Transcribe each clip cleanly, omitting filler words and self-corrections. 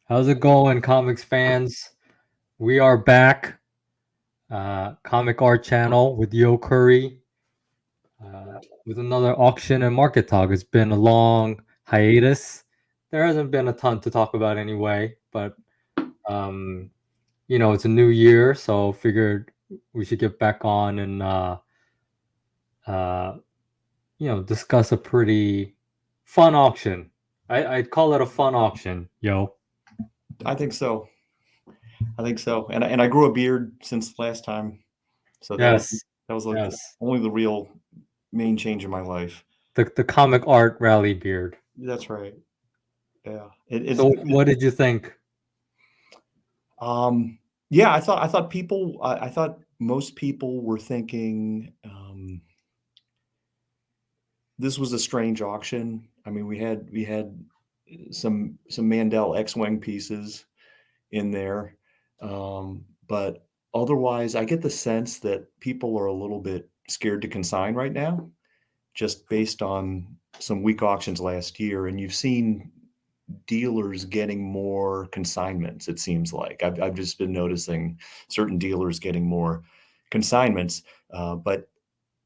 How's it going, comics fans? We are back, Comic Art Channel with YoKuri, with another auction and market talk. It's been a long hiatus. There hasn't been a ton to talk about anyway, but um, it's a new year, so figured we should get back on and uh, discuss a pretty fun auction. I'd call it a fun auction, yo. I think so. I think so. And I grew a beard since last time, so Yes, that was like yes. only the real main change in my life. The comic art rally beard. That's right. Yeah. So what did you think? Yeah. I thought most people were thinking this was a strange auction. I mean, we had some Mandel X-wing pieces in there. But otherwise, I get the sense that people are a little bit scared to consign right now, just based on some weak auctions last year. And you've seen dealers getting more consignments, it seems like. I've just been noticing certain dealers getting more consignments. But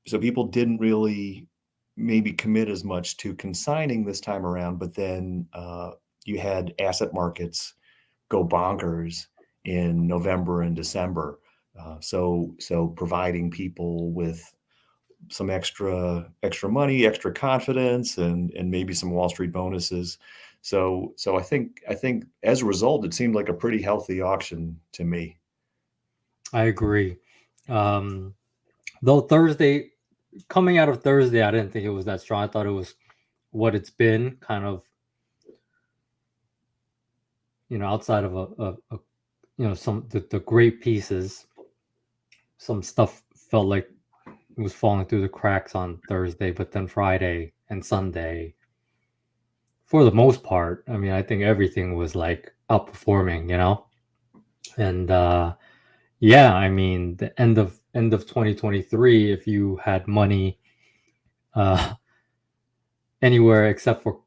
so people didn't really maybe commit as much to consigning this time around. But then you had asset markets go bonkers in November and December. So providing people with some extra money, extra confidence, and maybe some Wall Street bonuses. So I think as a result, it seemed like a pretty healthy auction to me. I agree. Um, though Thursday, coming out of Thursday, I didn't think it was that strong. I thought it was what it's been, kind of, outside of some the great pieces. Some stuff felt like it was falling through the cracks on Thursday, but then Friday and Sunday, for the most part, I mean, I think everything was like outperforming. And yeah, I mean, the end of 2023, if you had money uh, anywhere except for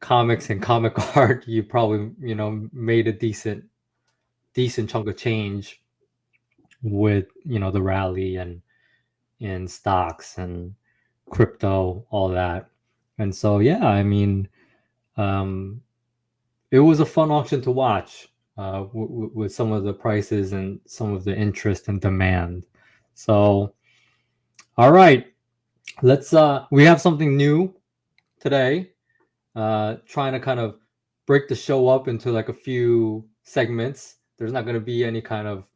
comics and comic art, you probably made a decent chunk of change with the rally and stocks and crypto, all that. And so yeah, I mean, um, it was a fun auction to watch, with some of the prices and some of the interest and demand. So all right, let's we have something new today, trying to kind of break the show up into like a few segments. There's not going to be any kind of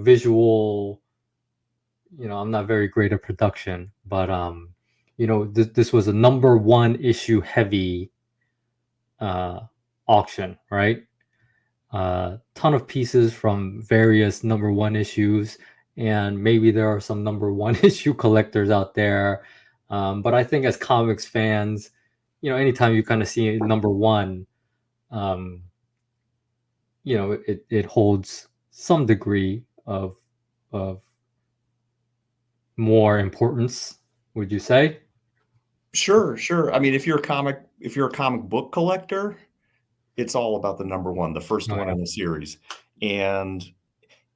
visual. I'm not very great at production, but this was a number one issue heavy uh, auction, right? Ton of pieces from various number one issues, and maybe there are some number one issue collectors out there. But I think as comics fans, anytime you kind of see number one, um, it holds some degree of more importance. Would you say? Sure, sure. I mean, if you're a comic book collector, it's all about the number one, the first Oh one yeah. in the series. And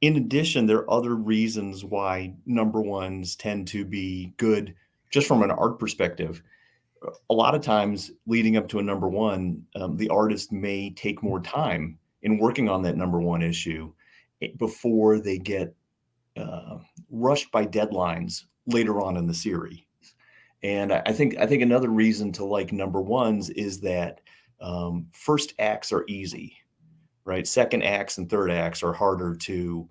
in addition, there are other reasons why number ones tend to be good just from an art perspective. A lot of times leading up to a number one, the artist may take more time in working on that number one issue before they get uh, rushed by deadlines later on in the series. And I think another reason to like number ones is that first acts are easy, right? Second acts and third acts are harder to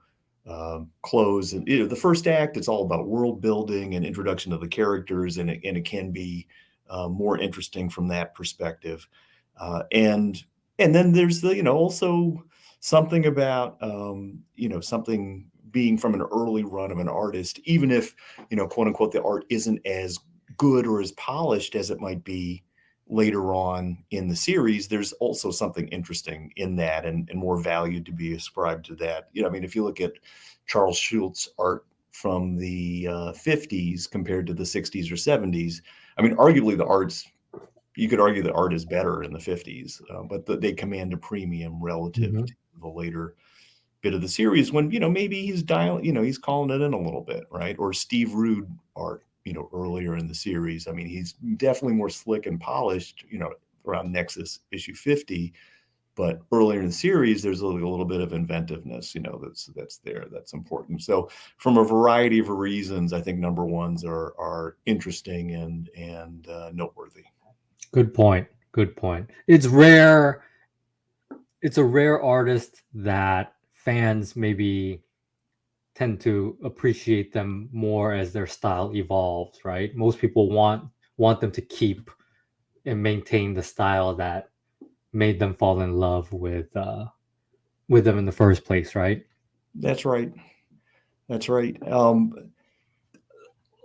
close. And the first act, it's all about world building and introduction of the characters, and it can be more interesting from that perspective. And then there's the also something about something being from an early run of an artist, even if quote unquote the art isn't as good or as polished as it might be later on in the series. There's also something interesting in that, and more value to be ascribed to that. I mean, if you look at Charles Schultz's art from the 50s compared to the 60s or 70s, I mean, arguably the art's you could argue that art is better in the 50s, but they command a premium relative Mm-hmm. to the later bit of the series when, maybe he's he's calling it in a little bit, right? Or Steve Rude art, earlier in the series. I mean, he's definitely more slick and polished, around Nexus issue 50, but earlier in the series, there's a little bit of inventiveness, that's there, that's important. So from a variety of reasons, I think number ones are interesting and noteworthy. Good point. Good point. It's rare. It's a rare artist that fans maybe tend to appreciate them more as their style evolves, right? Most people want them to keep and maintain the style that made them fall in love with them in the first place, right? That's right. That's right.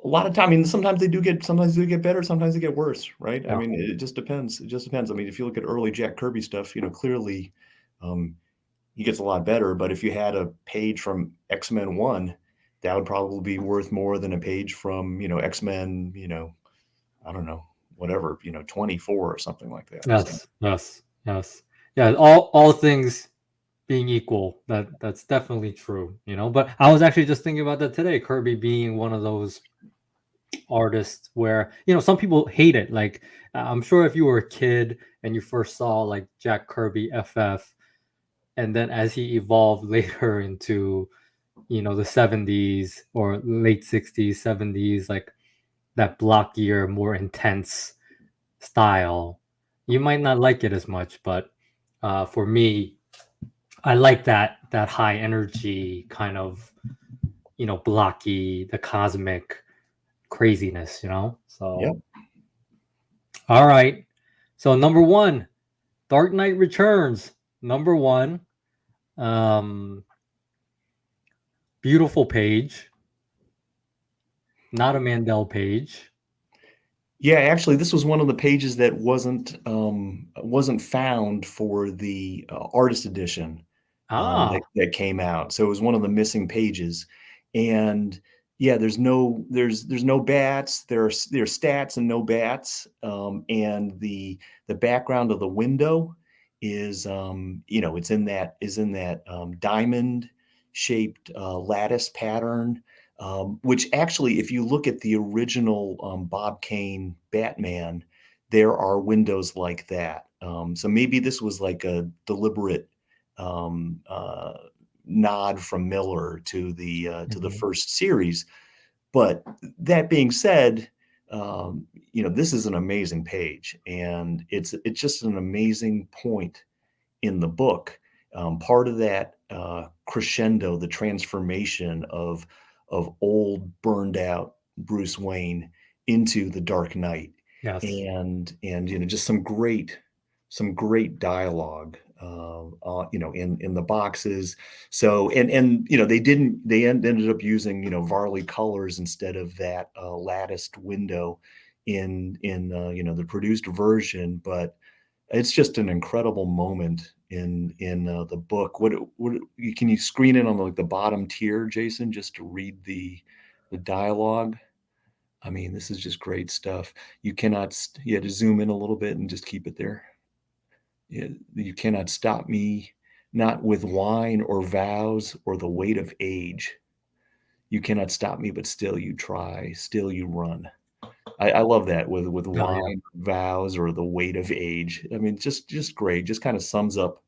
A lot of time, I mean, sometimes they get better, sometimes they get worse, right? I Yeah. mean, it just depends. It just depends. I mean, if you look at early Jack Kirby stuff, clearly, um, he gets a lot better. But if you had a page from X-Men 1, that would probably be worth more than a page from, X-Men, I don't know, whatever, 24 or something like that. So Yes. Yes. Yes. Yeah. All things being equal, that's definitely true. But I was actually just thinking about that today. Kirby being one of those artists where some people hate it. Like I'm sure if you were a kid and you first saw like Jack Kirby FF, and then as he evolved later into the 70s or late 60s 70s, like that blockier, more intense style, you might not like it as much. But for me, I like that high energy kind of blocky, the cosmic craziness. yeah, So all right. So number one, Dark Knight Returns. Number one, um, beautiful page, not a Mandel page. yeah. Actually, this was one of the pages that wasn't found for the artist edition Ah, that came out. So it was one of the missing pages, and yeah, there's no bats. There's stats and no bats, and the background of the window is it's in that diamond shaped lattice pattern. Which actually, if you look at the original Bob Kane Batman, there are windows like that. So maybe this was like a deliberate um, uh, nod from Miller to the mhm. first series. But that being said, this is an amazing page, and it's just an amazing point in the book. Part of that crescendo, the transformation of old, burned out Bruce Wayne into the Dark Knight, Yes. and just some great dialogue. In the boxes. So and they ended up using Varley colors instead of that latticed window in the produced version, but it's just an incredible moment in the book. What can you screen it on like the bottom tier, Jason, just to read the dialogue? I mean, this is just great stuff. You had to zoom in a little bit and just keep it there. You cannot stop me, not with wine or vows or the weight of age. You cannot stop me, but still you try, still you run. I love that with Oh, yeah. wine, vows, or the weight of age. I mean, just great. Just kind of sums up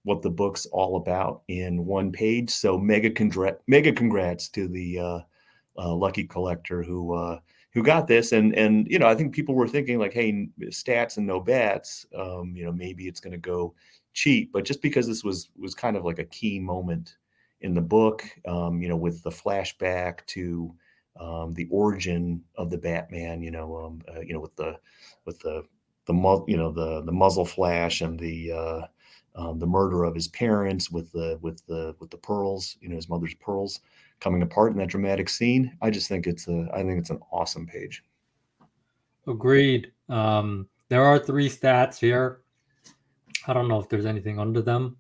what the book's all about in one page. So mega congrats to the lucky collector who got this. And I think people were thinking like, hey, stats and no bats. Maybe it's going to go cheap. But just because this was kind of like a key moment in the book, with the flashback to the origin of the Batman, with the muzzle flash and the murder of his parents with the pearls, his mother's pearls coming apart in that dramatic scene. I think it's an awesome page. Agreed. There are three stats here. I don't know if there's anything under them.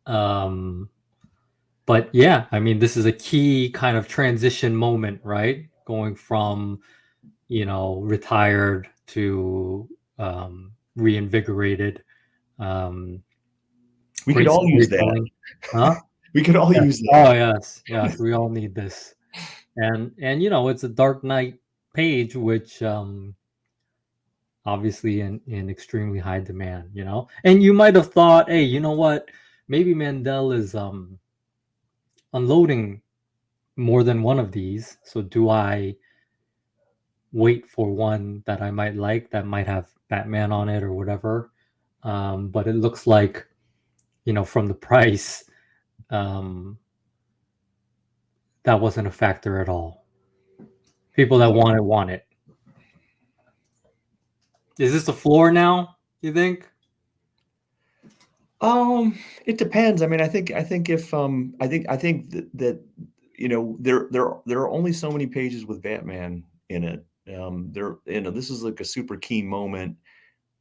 Um, but yeah, I mean, this is a key kind of transition moment, right? Going from, retired to reinvigorated. Um, We could great all use that. storytelling. Huh? We could all Yes. use that. Oh, yes, yes, we all need this. And, it's a Dark Knight page, which, obviously in extremely high demand, you know? And you might have thought, "Hey, you know what? Maybe Mandel is, unloading more than one of these, so do I wait for one that I might like that might have Batman on it or whatever?" But it looks like, from the price, um, that wasn't a factor at all. People that want it. Is this the floor now, you think? It depends. I mean, I think if I think that there are only so many pages with Batman in it. This is like a super key moment.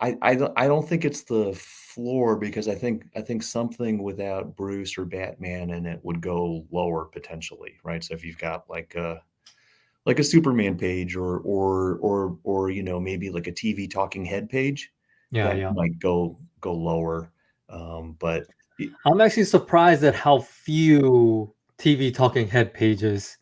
I don't think it's the floor because I think something without Bruce or Batman in it would go lower potentially, right? So if you've got like a Superman page or maybe like a TV talking head page, Yeah, that yeah. might go lower. But I'm actually surprised at how few TV talking head pages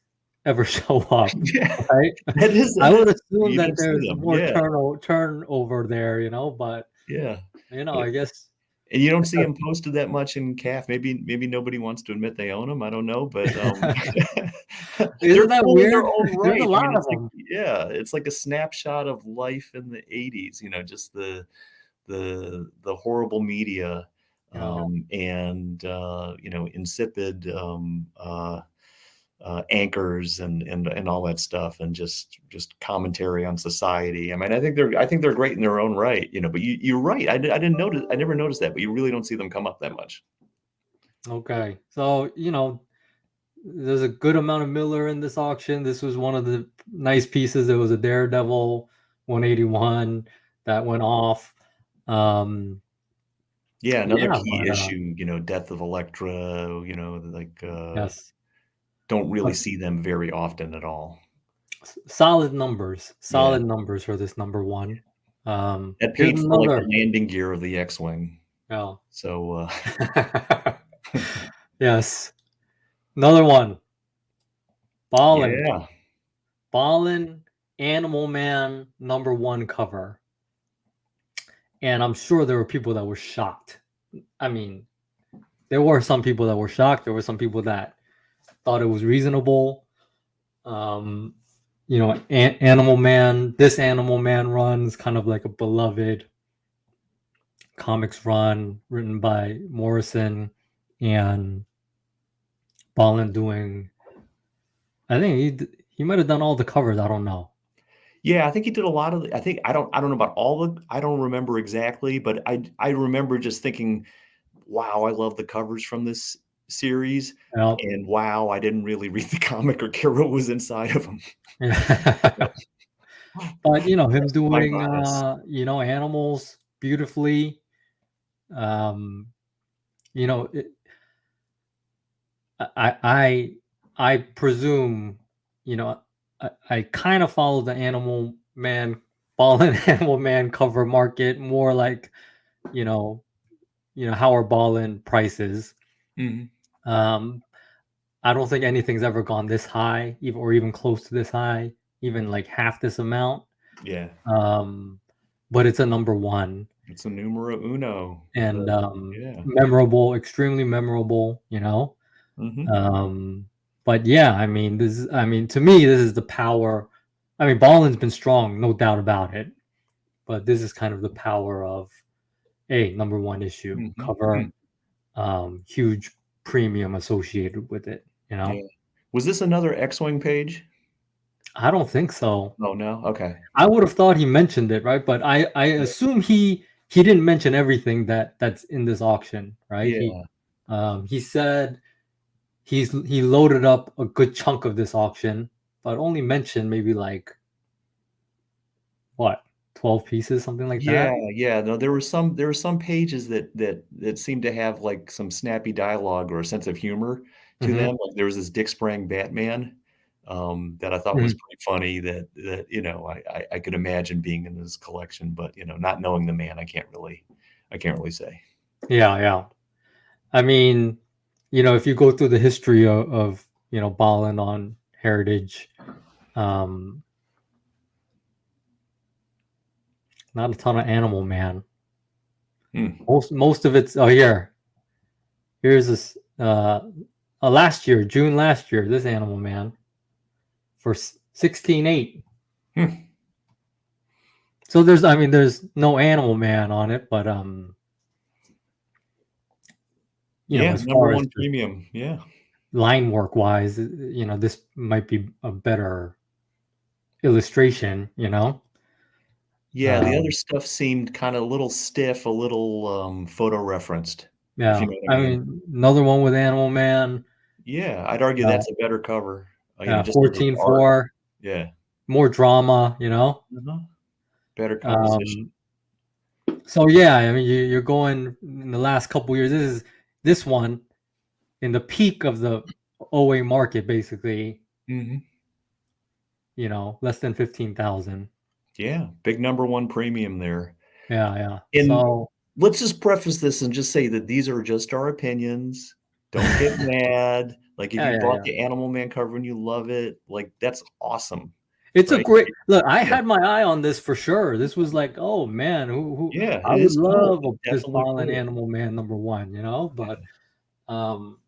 ever show up, yeah, right? that is I would assume you that don't see there's them. more Yeah, turnover there, but, yeah. I guess And you don't see because them posted that much in CAF. Maybe nobody wants to admit they own them. I don't know, but, isn't they're that cool in their weird? own There's a right. I mean, lot of it's like them. yeah, it's like a snapshot of life in the '80s, just the horrible media, Yeah. and, insipid, anchors and all that stuff, and just commentary on society. I mean, I think they're great in their own right, but you're right. I didn't notice. I never noticed that, but you really don't see them come up that much. Okay. So, there's a good amount of Miller in this auction. This was one of the nice pieces. There was a Daredevil 181 that went off. Um, Yeah, another yeah, key but issue. Death of Elektra. Like yes, don't really but see them very often at all. solid numbers. Yeah, Solid numbers for this number one. that Here's paid for like the another. landing gear of the X-wing. Oh. So Yes, another one. Ballin. yeah, Ballin Animal Man number one cover. And I'm sure there were people that were shocked. I mean, there were some people that were shocked. There were some people that thought it was reasonable. Um, Animal Man, this Animal Man run is kind of like a beloved comics run written by Morrison and Ballin doing. I think he might have done all the covers. I don't know. yeah. I think he did a lot of. I think I don't know about all the. I don't remember exactly, but I remember just thinking, wow, I love the covers from this series, Well, and wow, I didn't really read the comic or care what was inside of them. yeah. But him That's my doing bias. animals beautifully. Um, you know, it, I I I presume, I kind of follow the Animal Man Ball and Animal Man cover market more like, you know, how are ballin prices. Mhm. Um, I don't think anything's ever gone this high, even close to this high, even like half this amount. Yeah, Um, but it's a number one it's a numero uno. and Yeah. memorable, extremely memorable. Mhm. Um, but yeah, to me, this is the power. I mean, Ballin's been strong, no doubt about it. But this is kind of the power of a number one issue Mhm. cover, huge premium associated with it. Yeah. Was this another X-Wing page? I don't think so. Oh, no? Okay. I would have thought he mentioned it, right? But I Yeah. assume he didn't mention everything that's in this auction, right? He Yeah. he said he loaded up a good chunk of this auction, but only mentioned maybe like what 12 pieces, something like Yeah, that. yeah, no, there were some pages that seemed to have, like, some snappy dialogue or a sense of humor to Hmm. them, like, there was this Dick Sprang Batman, that I thought was Mhm. pretty funny that I could imagine being in his collection, but not knowing the man, I can't really say. Yeah, yeah. I mean, if you go through the history of balling on Heritage, um, not a ton of Animal Man. Hmm. Most of it's here's this last year, June last year, this Animal Man for 16.8. Hmm. So there's no Animal Man on it, but Yeah, as number far as one premium. Yeah. line work wise, this might be a better illustration, Yeah, the other Um, stuff seemed kinda a little stiff, a little, photo referenced, if you yeah. know what I I mean. mean, another one with Animal Man, Yeah, I'd argue uh, that's a better cover, yeah, just in terms of art. 14.4, Yeah. more drama. Uh-huh. Better composition. Um, so yeah, I mean, you're going in the last couple years. This one in the peak of the OA market, basically. Mhm. Less than 15,000. Yeah, big number one premium there. Yeah, yeah. And So let's just preface this and just say that these are just our opinions. Don't get mad. Like, if yeah, you yeah, bought yeah. the Animal Man cover and you love it, like, that's awesome, It's a right? great look. I Yeah. had my eye on this for sure. This was like, oh man, who Yeah, I it would is cool. love It's this definitely Fallen cool. Animal Man number 1, but Yeah. um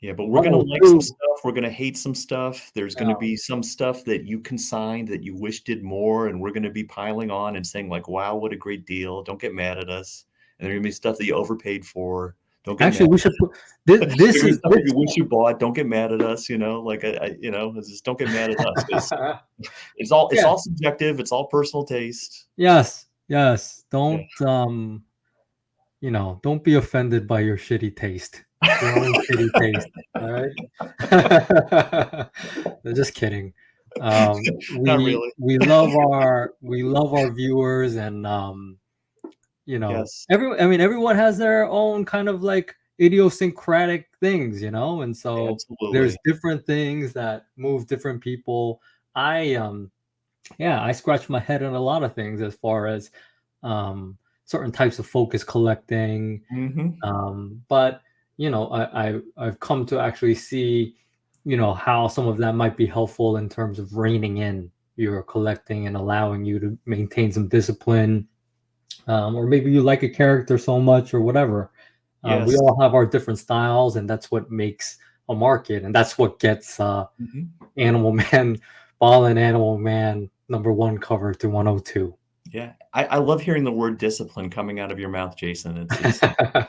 Yeah, but we're gonna like some 102. stuff, we're gonna hate some stuff. There's gonna Yeah. be some stuff that you consigned that you wish did more, and we're gonna be piling on and saying like, "Wow, what a great deal. Don't get mad at us." And there's gonna be stuff that you overpaid for. Don't get mad Actually, we should put There's this gonna be is stuff that you wish you bought. Don't get mad at us, like, it's just don't get mad at us 'cause it's yeah. all subjective, it's all personal taste. Yes. Yes. Yeah. Don't be offended by your shitty taste. Your own shitty taste. All right. Just kidding. Not We really. we love our viewers, and Yes, everyone has their own kind of like idiosyncratic things, and so there's absolutely. different things that move different people. I Yeah, I scratch my head on a lot of things as far as certain types of focus collecting. Mhm. But I've come to actually see, how some of that might be helpful in terms of reining in your collecting and allowing you to maintain some discipline. Or maybe you like a character so much or whatever. We Yes. all have our different styles, and that's what makes a market, and that's what gets Mhm. Animal Man, Ball and Animal Man number 1 cover to 102. Yeah, I love hearing the word discipline coming out of your mouth, Jason. It's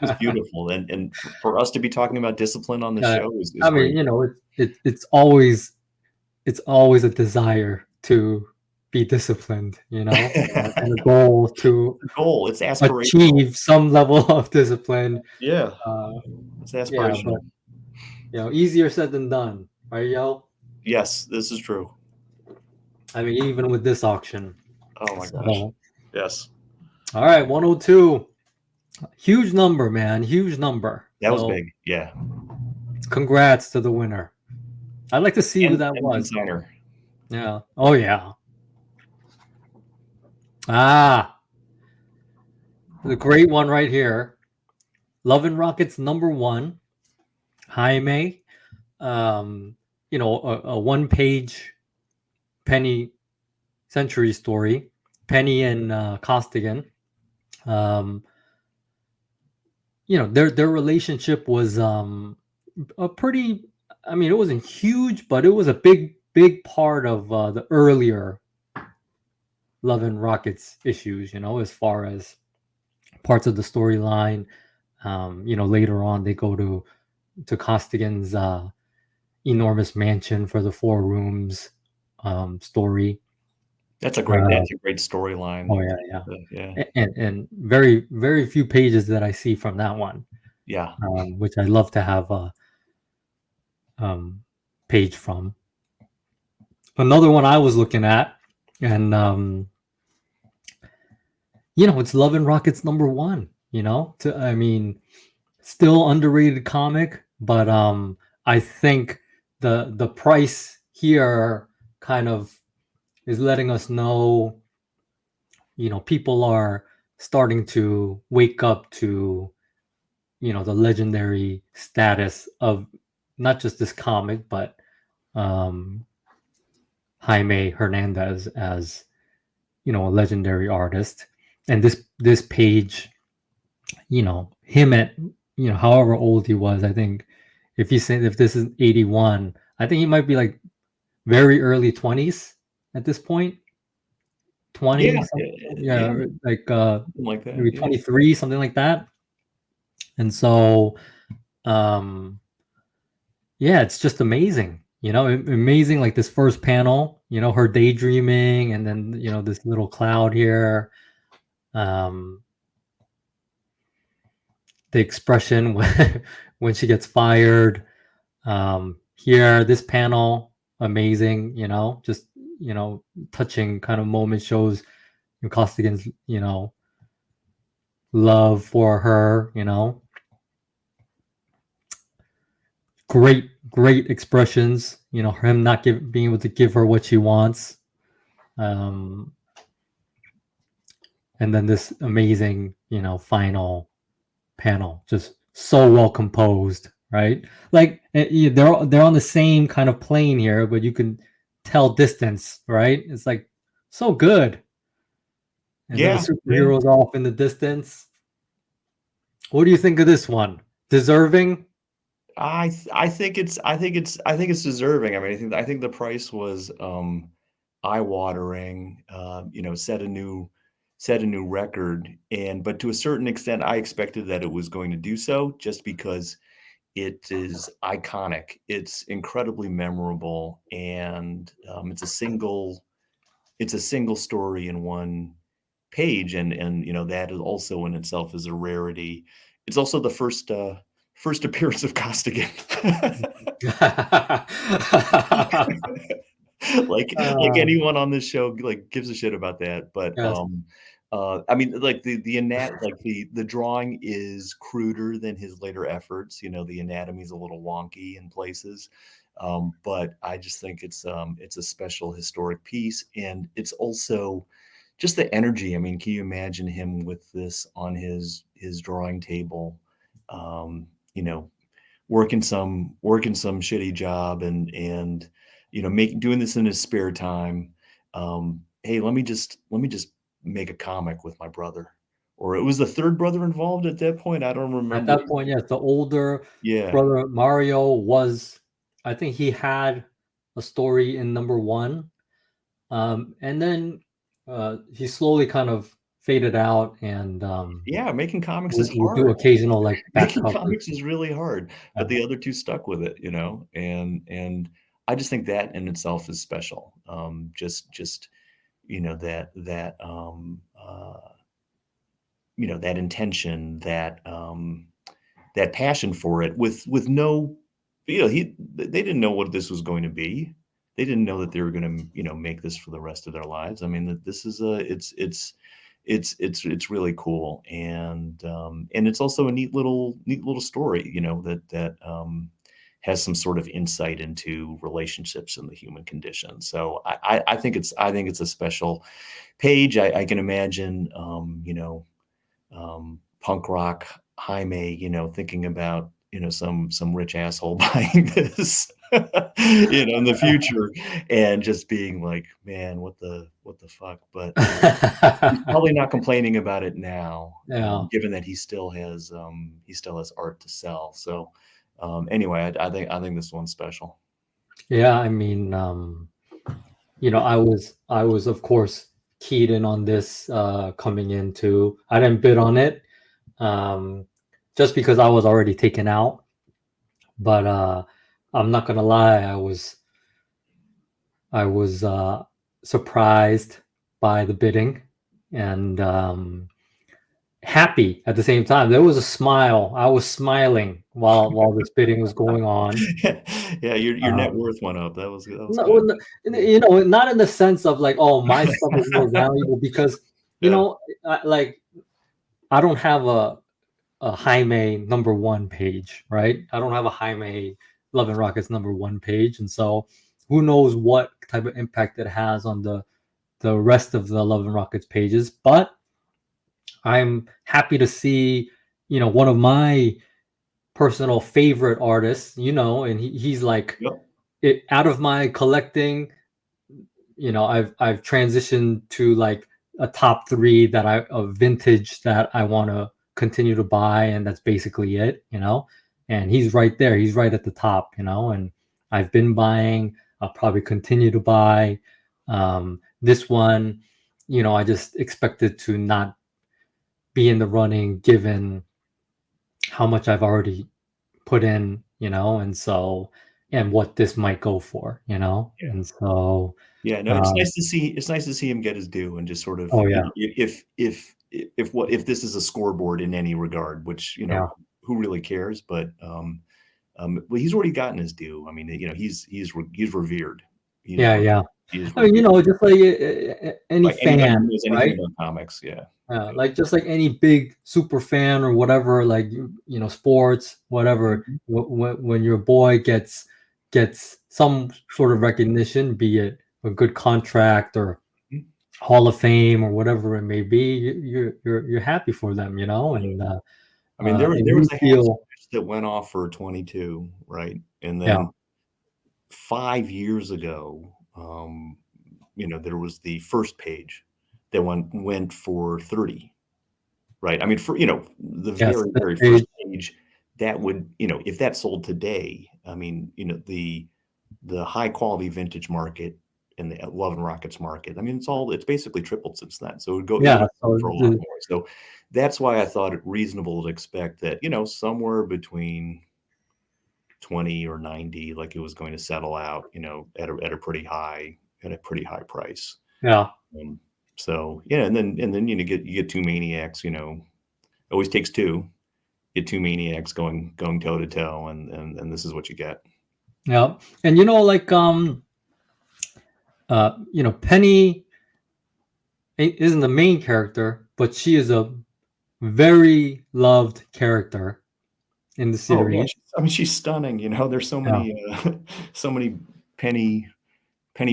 just beautiful, and for us to be talking about discipline on the Uh, show is I mean, great. it's always a desire to be disciplined, and a goal to The goal, it's aspirational. achieve some level of discipline. Yeah, Uh, it's yeah, but aspirational. easier said than done, right, yo? Yes, this is true. I mean, even with this auction. Oh my gosh. So, Yes. all right, 102. Huge number, man. Huge number. That was So, big. Yeah. congrats to the winner. I'd like to see who that And was. consignor. Yeah. Oh, yeah. Ah, the great one right here. Love and Rockets number 1. Jaime. A one-page Penny Century story. Penny and Costigan. Um, their relationship was a pretty. I mean, it wasn't huge, but it was a big part of the earlier Love and Rockets issues. As far as parts of the storyline. Later on they go to Costigan's enormous mansion for the 4 rooms story. That's Uh, a great storyline. oh yeah, yeah. Yeah. And very very few pages that I see from that one, Yeah. which I love to have a page from. Another one I was looking at, and it's Love and Rockets number 1. I mean, still underrated comic, but I think the price here kind of is letting us know, people are starting to wake up to, the legendary status of not just this comic, but um, Jaime Hernandez as, a legendary artist. And this page, him at, however old he was, I think if this is 81, I think he might be like very early 20s at this point. 20 Yeah, something, yeah, yeah, like something like that. maybe Yeah, 23, something like that. And so um yeah, it's just amazing, amazing, like this first panel, her daydreaming, and then this little cloud here, um the expression when she gets fired, here, this panel, amazing, just touching kind of moment, shows Costigan's love for her, great expressions, him not being able to give her what she wants, um and then this amazing, final panel, just so well composed, right? Like they're on the same kind of plane here, but you can tell distance, right? It's like so good. And then the yeah, yeah. superheroes off in the distance. What do you think of this one? Deserving? I think it's deserving. I mean, I think the price was eye-watering. Set a new record, and but to a certain extent, I expected that it was going to do so, just because it is iconic. It's incredibly memorable, and it's a single story in one page, and that is also in itself is a rarity. It's also the first appearance of Costigan. Like Um, anyone on this show, like, gives a shit about that, but, yes. I mean, like, the drawing is cruder than his later efforts. The anatomy is a little wonky in places, but I just think it's a special historic piece, and it's also just the energy. I mean, can you imagine him with this on his drawing table, um, you know, working some shitty job, and making doing this in his spare time. Hey, let me just make a comic with my brother. Or it was the third brother involved at that point. I don't At remember. that point, yes, the older Yeah. brother Mario was, I think he had a story in number one, and then he slowly kind of faded out, and Yeah, making comics is would do hard. occasional like back Making covers. comics is really hard, but Yeah. the other two stuck with it. And I just think that in itself is special. Just that intention, that passion for it, with no, they didn't know what this was going to be. They didn't know that they were going to, make this for the rest of their lives. I mean, that this is a it's really cool, and it's also a neat little story, that has some sort of insight into relationships and the human condition. So I think it's a special page. I can imagine, punk rock Jaime, thinking about, some rich asshole buying this, in the future, and just being like, man, what the fuck? But he's probably not complaining about it now, Yeah. given that he still has art to sell. So, anyway, I think this one's special. Yeah, I mean, I was of course keyed in on this coming into. I didn't bid on it, um, just because I was already taken out. But I'm not gonna lie, I was surprised by the bidding, and happy at the same time. There was a smile. I was smiling while this bidding was going on. Yeah, your net Um, worth went up. That was No, good. well, not in the sense of like, oh, my stuff is more valuable because Yeah. like I don't have a Jaime number one page, right? I don't have a Jaime Love and Rockets number one page, and so who knows what type of impact it has on the rest of the Love and Rockets pages. But I'm happy to see, one of my personal favorite artists, and he's like Yep. it out of my collecting. I've transitioned to like a top 3 that of vintage that I want to continue to buy, and that's basically it. And he's right there. He's right at the top. And I've been buying. I'll probably continue to buy. This one, I just expected to not be in the running given how much I've already put in, and what this might go for, Yeah. and so. Yeah, no, it's nice to see. It's nice to see him get his due and just sort of, Oh yeah, if this is a scoreboard in any regard, which yeah, who really cares? But well, he's already gotten his due. I mean, he's revered. He is yeah, yeah. he is I mean, revered. just like any Like anybody who fan, knows anything right? about comics, yeah, yeah. Like just like any big super fan or whatever, like sports, whatever. Mhm, When your boy gets some sort of recognition, be it a good contract or mhm. Hall of Fame or whatever it may be, you're happy for them, Yeah. and I mean, there you was a hat feel, switch that went off for 22, right? And yeah, then 5 years ago, there was the first page that went for 30, right? I mean, for, the yes, very, this very page, first page, that would, if that sold today, I mean, the high quality vintage market and the Love and Rockets market, I mean, it's basically tripled since then. So it would yeah. have gone So for a lot more. So that's why I thought it reasonable to expect that, somewhere between 20 or 90, like it was going to settle out, at a pretty high price. yeah, Um, so yeah, and then you get two maniacs. It always takes two. Get two maniacs going toe to toe, and this is what you get. yeah, and like Penny isn't the main character, but she is a very loved character in the Oh yeah, series. I mean she's stunning. There's so Yeah, many so many penny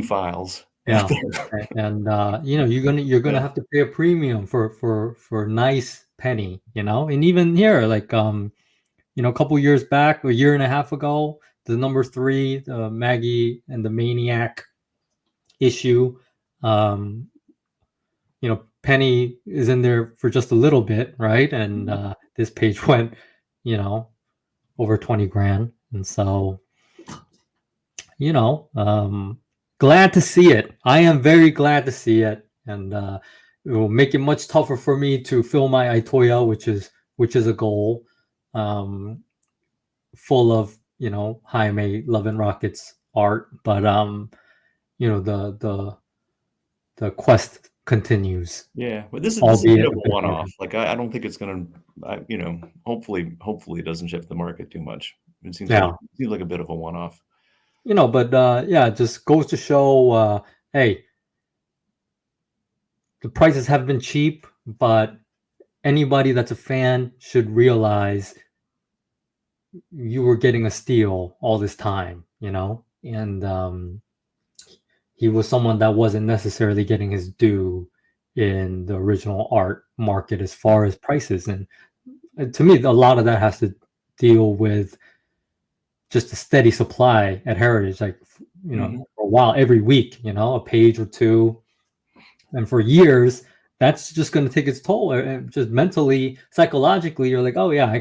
files out yeah, there. and you're gonna Yeah. have to pay a premium for nice Penny, and even here, like a couple years back, a year and a half ago, the number 3, the Maggie and the Maniac issue, um, Penny is in there for just a little bit, right? And this page went, you know, over 20 grand. And so, you know, glad to see it. I am very glad to see it. And it will make it much tougher for me to fill my Itoya, which is a goal, um, full of, Jaime Love and Rockets art. But the quest continues, Yeah, but this is a bit albeit of a a bit one-off. harder. Like I don't think it's gonna, hopefully it doesn't shift the market too much. It Yeah. seems like a bit of a one-off. But yeah, it just goes to show, hey, the prices have been cheap, but anybody that's a fan should realize you were getting a steal all this time, and he was someone that wasn't necessarily getting his due in the original art market as far as prices. And to me, a lot of that has to deal with just a steady supply at Heritage, like Mhm. for a while, every week, a page or two, and for years, that's just going to take its toll. And just mentally, psychologically, you're like, oh yeah, I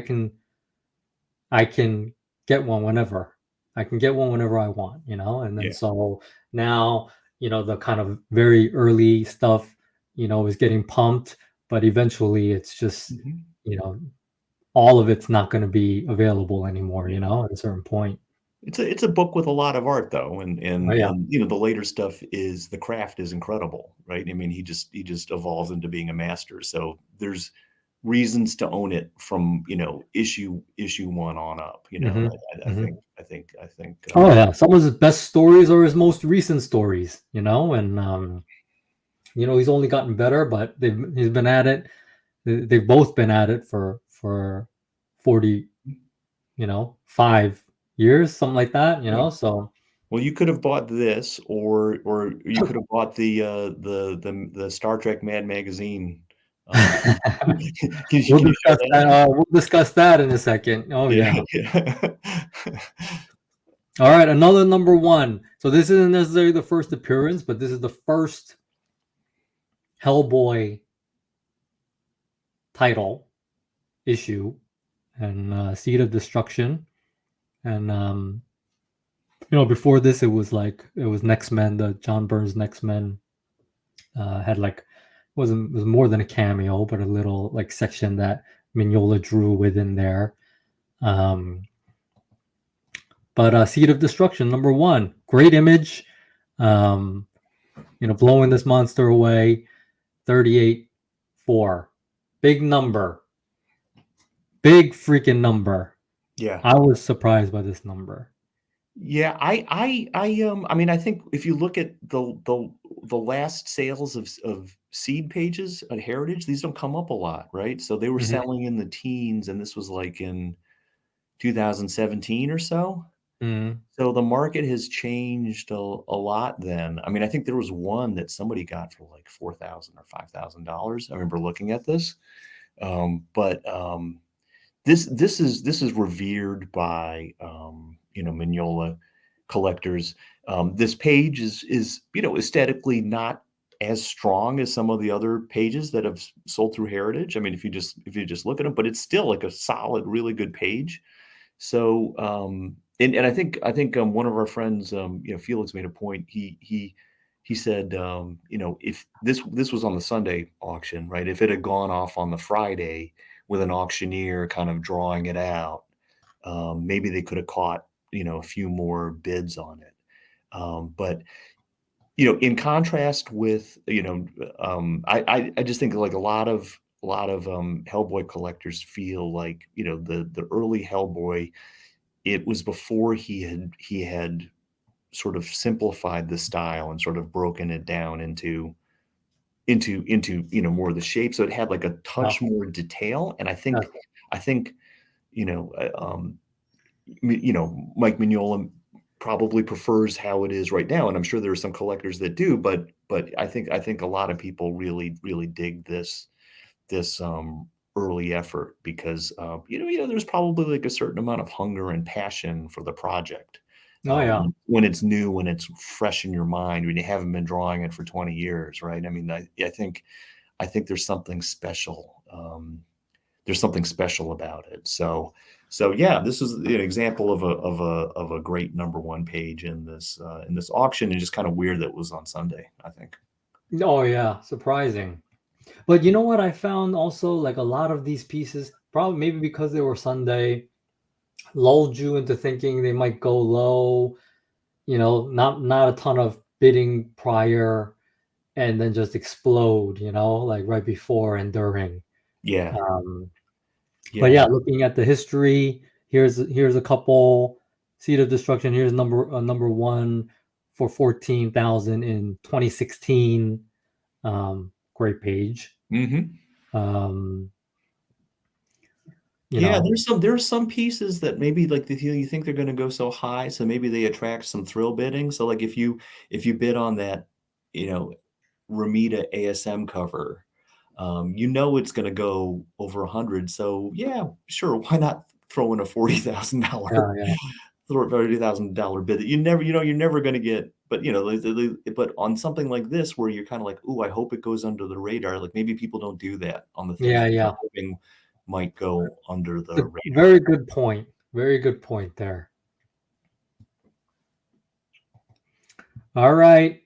can get one whenever. I can get one whenever I want, and then Yeah. so now, the kind of very early stuff, is getting pumped, but eventually it's just, Mhm. you know, all of it's not going to be available anymore, Yeah. at a certain point. It's a book with a lot of art though, and Oh and yeah. and the later stuff is the craft is incredible, right? I mean, he just evolves into being a master. So there's reasons to own it from issue one on up. Hmm. I Hmm. think Oh yeah, some of his best stories are his most recent stories, and he's only gotten better, but he's been at it. They've both been at it for 40, 5 years, something like that. yeah. So Well, you could have bought this, or you could have bought the Star Trek Mad Magazine. Can you share that? We'll discuss that in a second. Oh Yeah, yeah. yeah. All right, another number one. So this isn't necessarily the first appearance, but this is the first Hellboy title issue, and Seed of Destruction. And before this, it was Next Men. The John Burns Next Men had like was more than a cameo, but a little like section that Mignola drew within there. But Seed of Destruction, number one, great image. Blowing this monster away, 38-4, big number, big freaking number. Yeah. I was surprised by this number. Yeah, I mean, I think if you look at the last sales of seed pages at Heritage, these don't come up a lot, right? So they were Mhm. selling in the teens, and this was like in 2017 or so. Mhm. So the market has changed a lot then. I mean, I think there was one that somebody got for like 4,000 or $5,000. I remember looking at this. But this is revered by Mignola collectors. This page is aesthetically not as strong as some of the other pages that have sold through Heritage. I mean, if you just look at them, but it's still like a solid, really good page. So and I think one of our friends, Felix, made a point. He said, if this was on the Sunday auction, right? If it had gone off on the Friday with an auctioneer kind of drawing it out, maybe they could have caught a few more bids on it. But in contrast with I just think like a lot of Hellboy collectors feel like the early Hellboy, it was before he had sort of simplified the style and sort of broken it down into more of the shape, so it had like a Yeah. touch more detail. And I Yeah. think I think you know Mike Mignola probably prefers how it is right now, and I'm sure there are some collectors that do, but I think a lot of people really dig this early effort because there's probably like a certain amount of hunger and passion for the project. Oh yeah. When it's new, when it's fresh in your mind, when you haven't been drawing it for 20 years, right? I mean, I think there's something special. There's something special about it. So yeah, this is an example of a great number one page in this auction, and just kind of weird that it was on Sunday, I think. Oh yeah. Surprising. But you know what I found also, like a lot of these pieces, probably maybe because they were Sunday, lulled you into thinking they might go low. Not a ton of bidding prior, and then just explode. Like right before and during. Yeah, Um, but yeah. yeah, looking at the history, here's a couple. Seed of Destruction. Here's number one for 14,000 in 2016. Great page. Hmm. Um, you Yeah, know, there's some pieces that maybe like you think they're going to go so high, so maybe they attract some thrill bidding. So like if you bid on that, you know, Ramita ASM cover, it's going to go over 100. So yeah, sure, why not throw in a yeah, $40,000 yeah, $40,000 bid that you're never going to get. But but on something like this where you're kind of like, ooh, I hope it goes under the radar. Like maybe people don't do that on the things yeah, that they're yeah. hoping might go under the It's a radar. very good point. Very good point there. All right,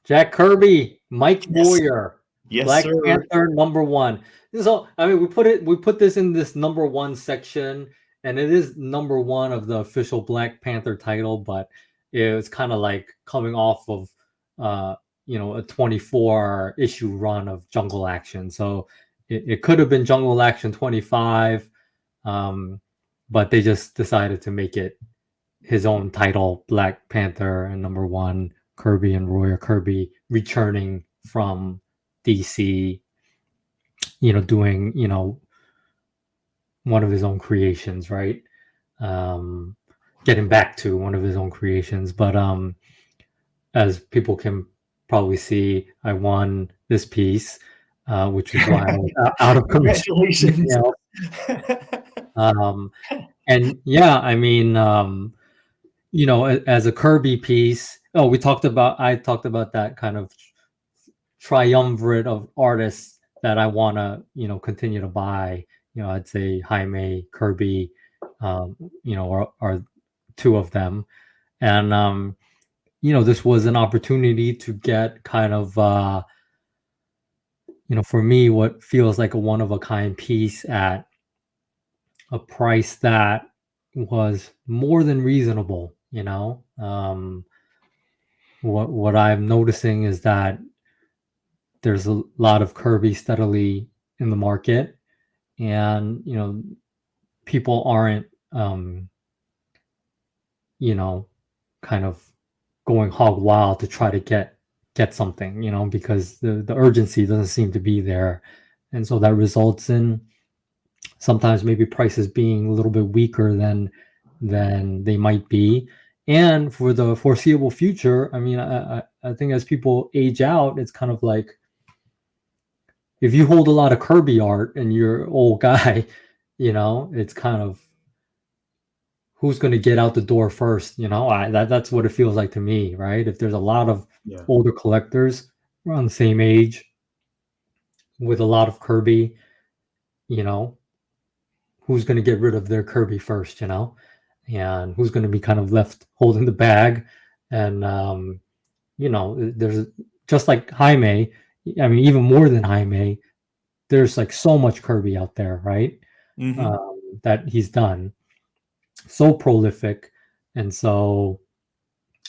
Jack Kirby, Mike Yes, Boyer, yes, Black sir. Panther number one. So I mean, we put this in this number one section, and it is number one of the official Black Panther title, but it was kind of like coming off of a 24 issue run of Jungle Action. So it could have been Jungle Action 25, but they just decided to make it his own title, Black Panther, and number one, Kirby and Royer Kirby returning from DC, doing, one of his own creations, right? Um, getting back to one of his own creations. But as people can probably see, I won this piece, which is why I was out of commission. Congratulations. Um, and yeah, I mean, as a Kirby piece, I talked about that kind of triumvirate of artists that I want to, continue to buy. I'd say Jaime, Kirby, um, are two of them. And, this was an opportunity to get kind of, for me, what feels like a one of a kind piece at a price that was more than reasonable. What I'm noticing is that there's a lot of Kirby steadily in the market, and people aren't you know kind of going hog wild to try to get something, because the urgency doesn't seem to be there, and so that results in sometimes maybe prices being a little bit weaker than they might be. And for the foreseeable future, I mean, I think as people age out, it's kind of like, if you hold a lot of Kirby art and you're an old guy, it's kind of, who's going to get out the door first. That's what it feels like to me, right? If there's a lot of Yeah. older collectors around the same age with a lot of Kirby, you know who's going to get rid of their Kirby first, and who's going to be kind of left holding the bag. And there's, just like Jaime, I mean, even more than Jaime, there's like so much Kirby out there, right? Mm-hmm. That he's done, so prolific. And so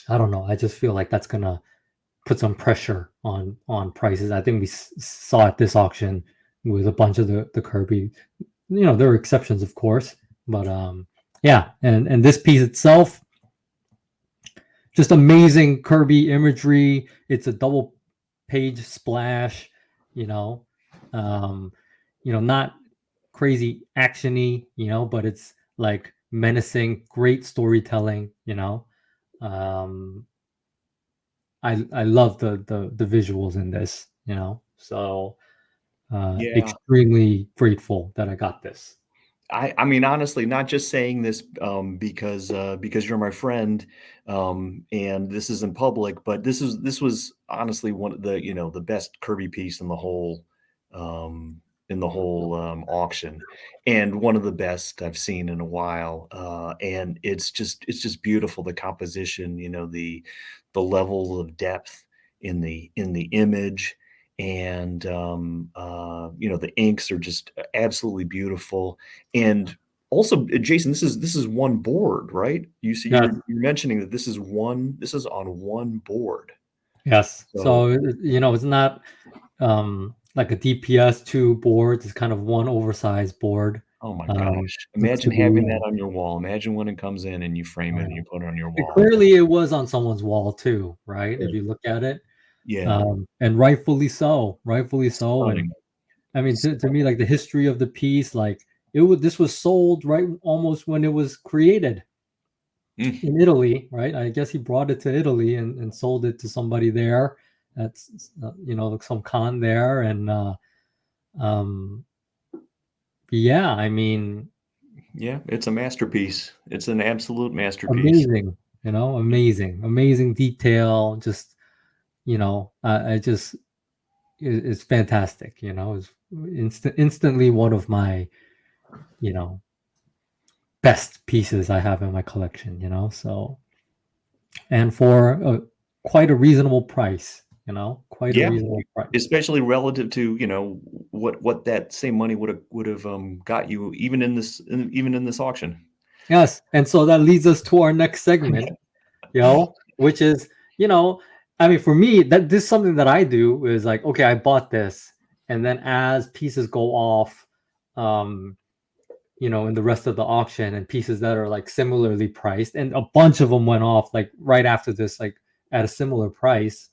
I don't know, I just feel like that's gonna put some pressure on prices. I think we saw at this auction with a bunch of the Kirby. There are exceptions, of course, but yeah. And this piece itself, just amazing Kirby imagery. It's a double page splash, you know, um, not crazy actiony, but it's like menacing, great storytelling. Um, I love the visuals in this, so Yeah. extremely grateful that I got this. I mean, honestly, not just saying this, because you're my friend, and this is in public, but this was honestly one of the, the best Kirby piece um, in the whole, auction, and one of the best I've seen in a while. And it's just beautiful, the composition, the level of depth in the image, and the inks are just absolutely beautiful. And also, Jason, this is one board, right? You see, Yes, you're mentioning that this is on one board. yes. So, So it's not like a DPS 2 board. It's kind of one oversized board. oh my Um, gosh, looks imagine to be. having that on your wall. Imagine when it comes in and you frame it and you put it on your wall. Clearly, it was on someone's wall too, right? If Yeah, you look at it, yeah, and rightfully so, rightfully so. And stunning. I mean, to me, like the history of the piece, like this was sold right almost when it was created Mm, in Italy, right? I guess he brought it to Italy and sold it to somebody there. That's some con there, and um, yeah, I mean, yeah, it's a masterpiece. It's an absolute masterpiece. amazing, amazing detail. Just I just it's fantastic. It's instantly one of my you know best pieces I have in my collection. So, and for quite a reasonable price. Quite a Yeah, reasonable price. especially relative to, what that same money would have got you even in this auction. Yes, and so that leads us to our next segment, which is, I mean, for me, that this is something that I do is like, okay, I bought this, and then as pieces go off, um, in the rest of the auction, and pieces that are like similarly priced, and a bunch of them went off like right after this, like at a similar price.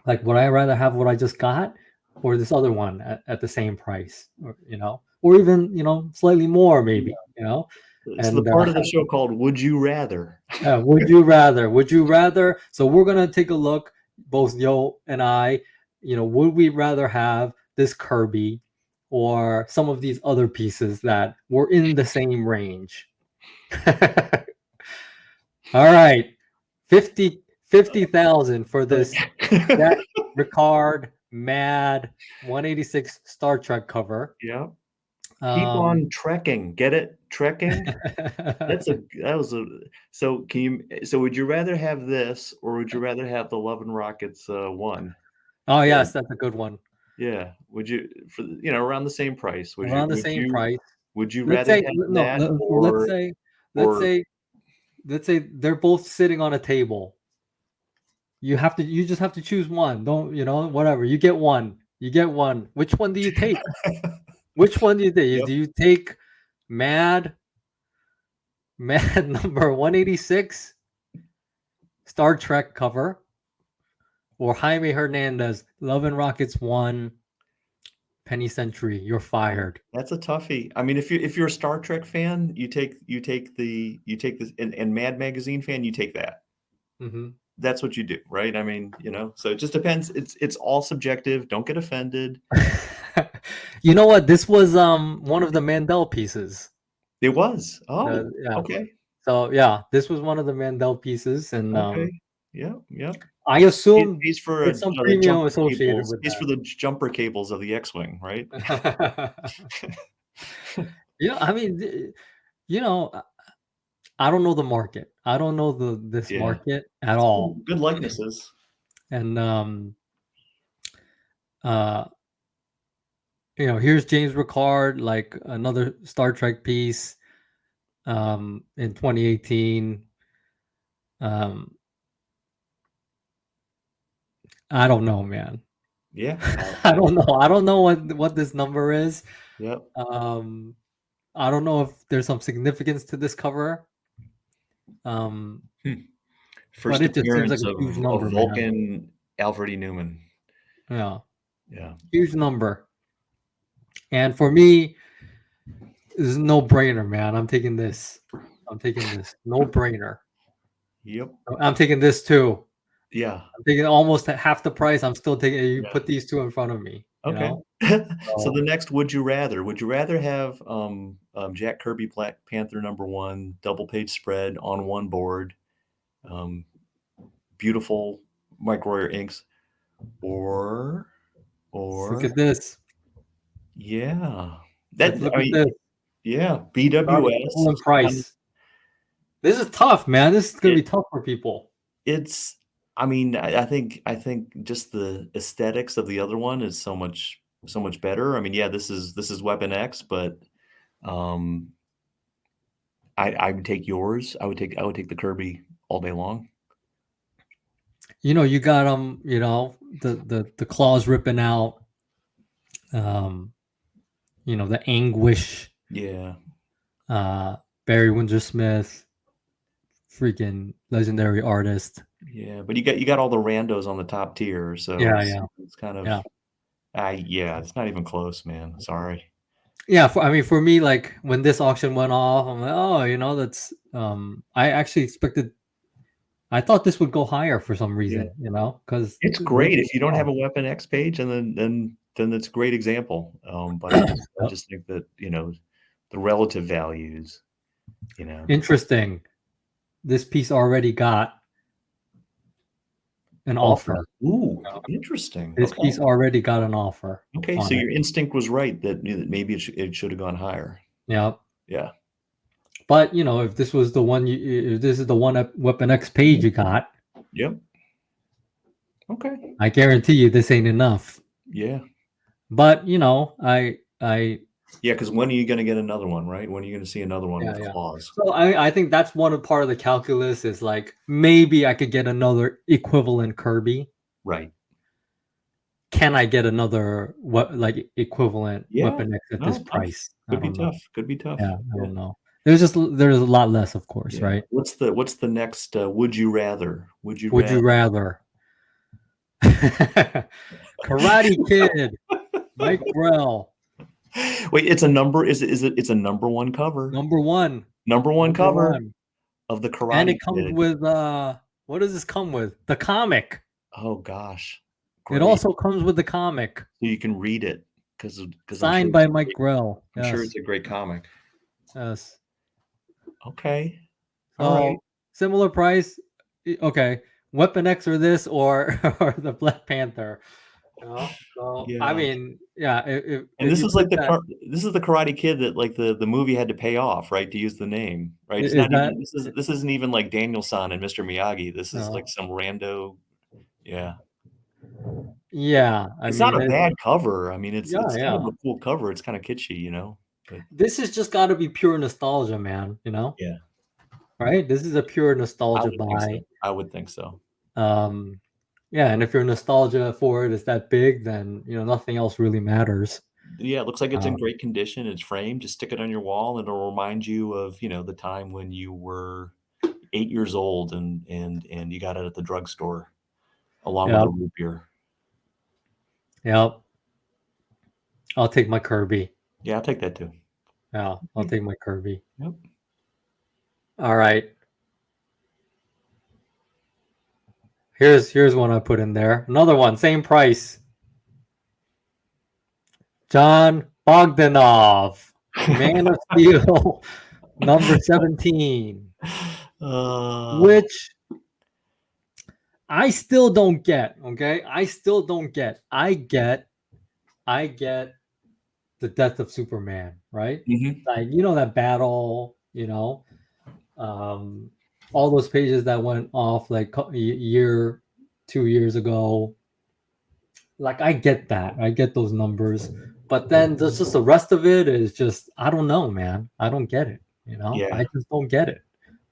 Like, would I rather have what I just got or this other one at the same price, or even slightly more, maybe, It's the And part of the show called "Would You Rather." would you rather? Would you rather? So we're gonna take a look, both Yo and I. Would we rather have this Kirby or some of these other pieces that were in the same range? All right, 50,000 for this Jack Ricard Mad 186 Star Trek cover. Yeah. Keep Um, on trekking. Get it? Trekking? That was a so would you rather have this or would you rather have the Love and Rockets, one? oh Or yes, that's a good one. yeah, would you for around the same price, Around the same price. would you Let's rather say have no. that Let's say let's or say let's say they're both sitting on a table. You just have to choose one. Don't whatever. You get one. You get one. Which one do you take? Which one do you take? Yep. Do you take Mad number 186 Star Trek cover or Jaime Hernandez Love and Rockets 1 Penny Century? You're fired. That's a toughie. I mean, if you're a Star Trek fan, you take this and Mad Magazine fan, you take that. Mhm. That's what you do, right? I mean, so it just depends. It's all subjective. Don't get offended. You know what? This was one of the Mandel pieces. It was. Oh, Yeah. okay. So yeah, this was one of the Mandel pieces, and Okay. Yeah, yeah. I assume Pays for, there's some the premium jumper associated cables with pays for the jumper cables of the X-Wing, right? that. I mean, you know, I don't know the market. I don't know this Yeah. market at all. Good likenesses. And uh, here's James Ricard, like another Star Trek piece, in 2018. Um, I don't know, man. Yeah. I don't know. I don't know what this number is. Yep. Um, I don't know if there's some significance to this cover. Um, but First it just seems like appearance a huge of number, man. Vulcan Alfred E. Newman. Yeah, Yeah. huge number. And for me, this is no brainer, man. I'm taking this. I'm taking this. No brainer. Yep. I'm taking this too. Yeah. I'm taking almost at half the price. I'm still taking. You Yeah. put these two in front of me. Okay. So So the next, would you rather? Would you rather have Jack Kirby Black Panther #1 double page spread on one board, um, beautiful Mike Royer inks, or let's look or at this. yeah, Let's look I at mean, this. yeah, Start BWS. pulling price. This is tough, man. This is gonna It be tough for people. it's. I mean, I think just the aesthetics of the other one is so much better. I mean, yeah, this is Weapon X, but um, I would take yours. I would take the Kirby all day long. You got the claws ripping out. Um, the anguish. Yeah, Barry Windsor Smith, freaking legendary artist. yeah, but you got all the randos on the top tier, so Yeah, it's kind of yeah. yeah, it's not even close, man. Sorry. Yeah, for me, like when this auction went off, I'm like, oh, that's I actually expected I thought this would go higher for some Yeah, reason, because it's great if you don't have a Weapon X page, and then that's a great example. But I just think that the relative values, you know. Interesting. This piece already got an Offer. offer. Ooh, interesting. This Okay. piece already got an offer Okay, on so it. your instinct was right that maybe it should have gone higher. Yeah. Yeah. But if this was the one if this is the one Weapon X page you got, Yep. Okay. I guarantee you this ain't enough. Yeah. But I Yeah, because when are you gonna get another one, right? When are you gonna see another one with yeah. claws? So I think that's one part of the calculus is like maybe I could get another equivalent Kirby. Right. Can I get another equivalent Yeah. Weapon X at No, this tough. price? I Could be don't know. tough. Could be tough. Yeah, I Yeah. don't know. There's a lot less, of course, Yeah. right? What's the next, would you rather? Would you Would you rather? Karate Kid, Mike Grell, Wait, it's a number it's a number 1 cover. number one. Number one Number cover one. of the And Karate it comes Kid. with what does this come with? The comic. Oh gosh, It great. also comes with the comic. So you can read it because Signed by Mike Grell. I'm sure Yes. it's a great comic. Yes. Okay. All right. So similar price. Okay. Weapon X or this or or the Black Panther. You know? So I Yeah. mean, yeah, And if this you is like put that this is the Karate Kid that like the movie had to pay off, right, to use the name, right? It's is not that even this isn't even like Daniel-san and Mr. Miyagi. This is like no. some rando yeah. Yeah, I It's not mean a it, bad cover. I mean, yeah, it's kind of yeah. a cool cover. It's kinda kitschy, you know? But This has just got to be pure nostalgia, man, you know? yeah, Right? This is a pure I nostalgia would think so. buy. I would think so. Um yeah, and if your nostalgia for it is that big, then you know nothing else really matters. Yeah, it looks like it's in Um, great condition. It's framed. Just stick it on your wall, and it'll remind you of, you know, the time when you were 8 years old and you got it at the drugstore along with yeah, a root beer. yeah. I'll take my Kirby. Yeah, I'll take that too. Yeah, I'll take my Kirby. Yep. All right. Here's one I put in there. Another one, same price. John Bogdanov, Man of Steel, number 17, Uh, which I still don't get. Okay, I still don't get. I get the death of Superman, right? mhm. Like you know that battle, you know, um, all those pages that went off like year, 2 years ago. Like I get that, I get those numbers, but then there's just the rest of it is just I don't know, man. I don't get it. You know, Yeah. I just don't get it.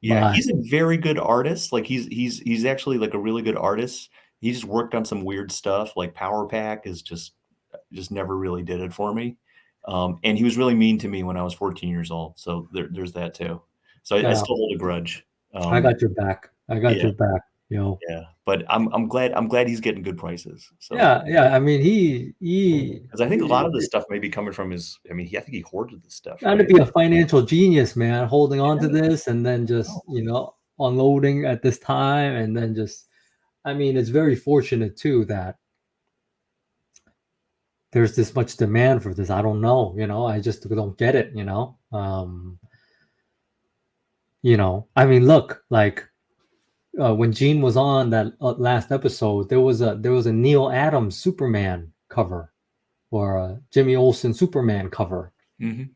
Yeah, But he's a very good artist. Like, he's actually, like, a really good artist. He just worked on some weird stuff, like Power Pack is just never really did it for me. And he was really mean to me when I was 14 years old, so there's that too. So I yeah, still hold a grudge. I Um, got your back. I got yeah, your back. You know. yeah, but I'm glad he's getting good prices. So Yeah, yeah. I mean, he because I think a lot of this stuff may be coming from his I mean, I think he hoarded this stuff, got to right? be a financial genius, man, holding on to Yeah, this and then just, no, you know, unloading at this time and then just I mean, it's very fortunate too that there's this much demand for this. I don't know, you know, I just don't get it, you know. I mean, look, like when Gene was on that last episode, there was a Neil Adams Superman cover or a Jimmy Olsen Superman cover mhm,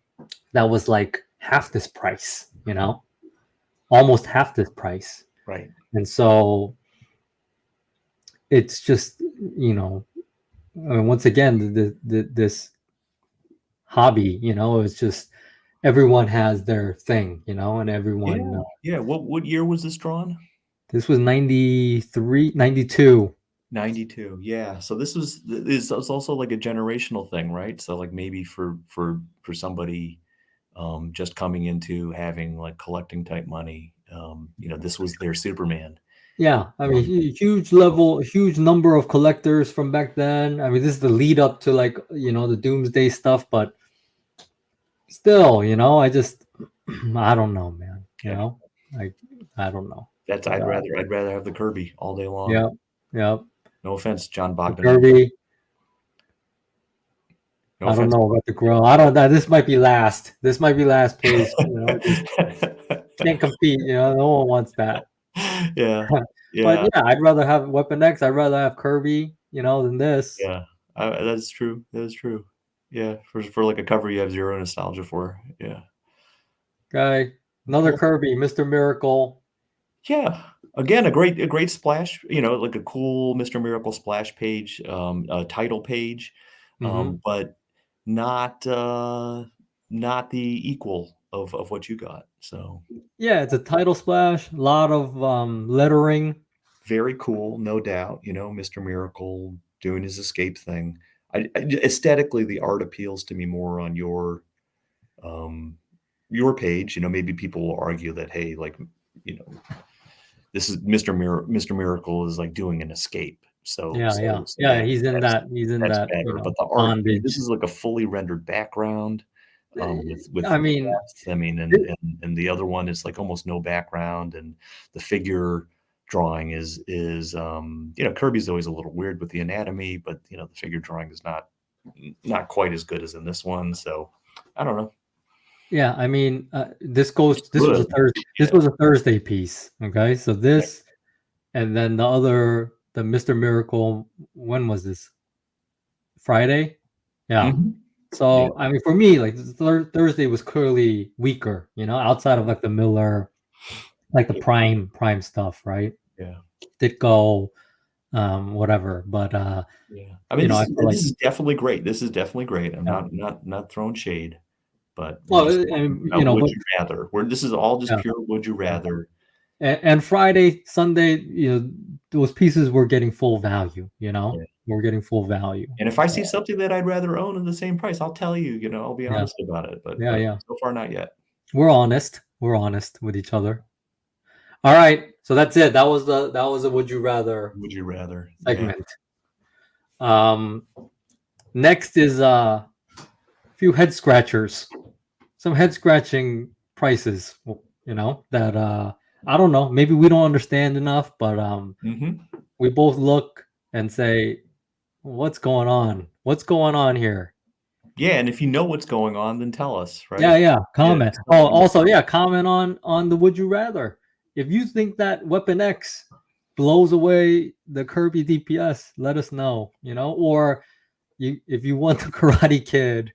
that was like half this price, you know, almost half this price. right. And so it's just, you know, I mean, once again, this hobby, you know, it's just everyone has their thing, you know, and everyone, Yeah, yeah, what year was this drawn? this was 93, 92. 92, yeah, so this was it's also like a generational thing, right? So, like, maybe for somebody, just coming into having, like, collecting type money, you know, this was their Superman. Yeah, I mean, Um, huge so level, huge number of collectors from back then. I mean, this is the lead up to like, you know, the Doomsday stuff, but still, you know, I just, I don't know, man. You yeah, know, I, I don't know. that's I'd rather have the Kirby all day long. Yeah, yeah. No offense, John The Bogdanov. Kirby. No I don't offense. know about the grill. I don't. This might be last. This might be last place. You know, just can't compete. You know, no one wants that. Yeah, But yeah, yeah, I'd rather have Weapon X. I'd rather have Kirby. You know, than this yeah, that's true, that is true. Yeah, like a cover you have 0 nostalgia for, yeah. guy. Another Well, Kirby, Mr. Miracle. yeah. Again, a great splash, you know, like a cool Mr. Miracle splash page, a title page, Hmm. but not, not the equal of what you got, so Yeah, it's a title splash. A lot of lettering. very cool, no doubt, you know, Mr. Miracle doing his escape thing. Aesthetically, the art appeals to me more on um, your page, you know, maybe people will argue that, hey, like, you know, this is Mr. Miracle is like doing an escape. Yeah, yeah, yeah. He's in that. He's in That's that. You better. But know, the art, I mean, this bondage. is like a fully rendered background. with I mean, depth. I mean, and the other one is like almost no background, and the figure drawing is Kirby's always a little weird with the anatomy, but the figure drawing is not quite as good as in this one. So I don't know. yeah, I mean, this was Good. a Thursday. This was a Thursday piece. Okay, so this, and then the Mr. Miracle. When was this? Friday. Yeah. Mhm. Yeah. So I mean, for me, like Thursday was clearly weaker. Outside of like the Miller, like the prime stuff, right? Yeah. Ditko, whatever. But Yeah. I mean, I feel like, this is definitely great. This is definitely great. I'm yeah. not throwing shade, but we're Well, just and talking about would but you rather. This is all just yeah, pure would you yeah. rather. And Friday, Sunday, those pieces were getting full value. Yeah. We're getting full value. And if I see something that I'd rather own at the same price, I'll tell you, I'll be Yeah, honest about it. But yeah. so far not yet. We're honest. We're honest with each other. All right, so that's it. That was a would you rather Would you rather? Yeah. segment. Next is a few head scratchers. Some head scratching prices, that I don't know, maybe we don't understand enough, but Mhm. we both look and say, what's going on? What's going on here? Yeah, and if you know what's going on, then tell us, right? Yeah, Yeah. comment. Oh, also, yeah, comment on the would you rather. If you think that Weapon X blows away the Kirby DPS, let us know, or if you want the Karate Kid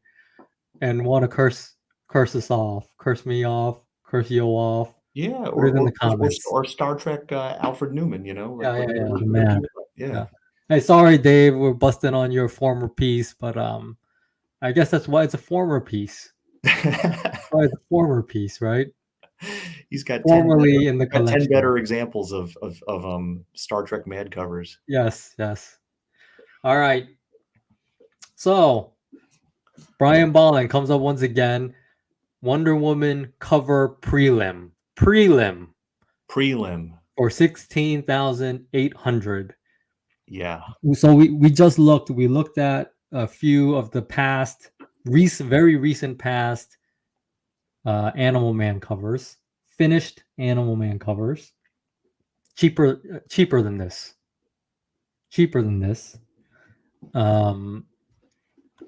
and want to curse us off, curse me off, curse you off, Yeah, put it in the comments. or Star Trek, Alfred Newman, like Yeah, whatever the whatever man. you want. Yeah. Yeah. Hey, sorry, Dave, we're busting on your former piece, but I guess that's why it's a former piece. Why it's a former piece, right? He's got 10 Formerly in the better collection. examples of Star Trek Mad covers. Yes. All right. So Brian Bolland comes up once again. Wonder Woman cover prelim Prelim. for 16,800. Yeah. So we just looked. We looked at a few of the very recent past Animal Man covers, finished Animal Man covers, cheaper than this. Cheaper than this.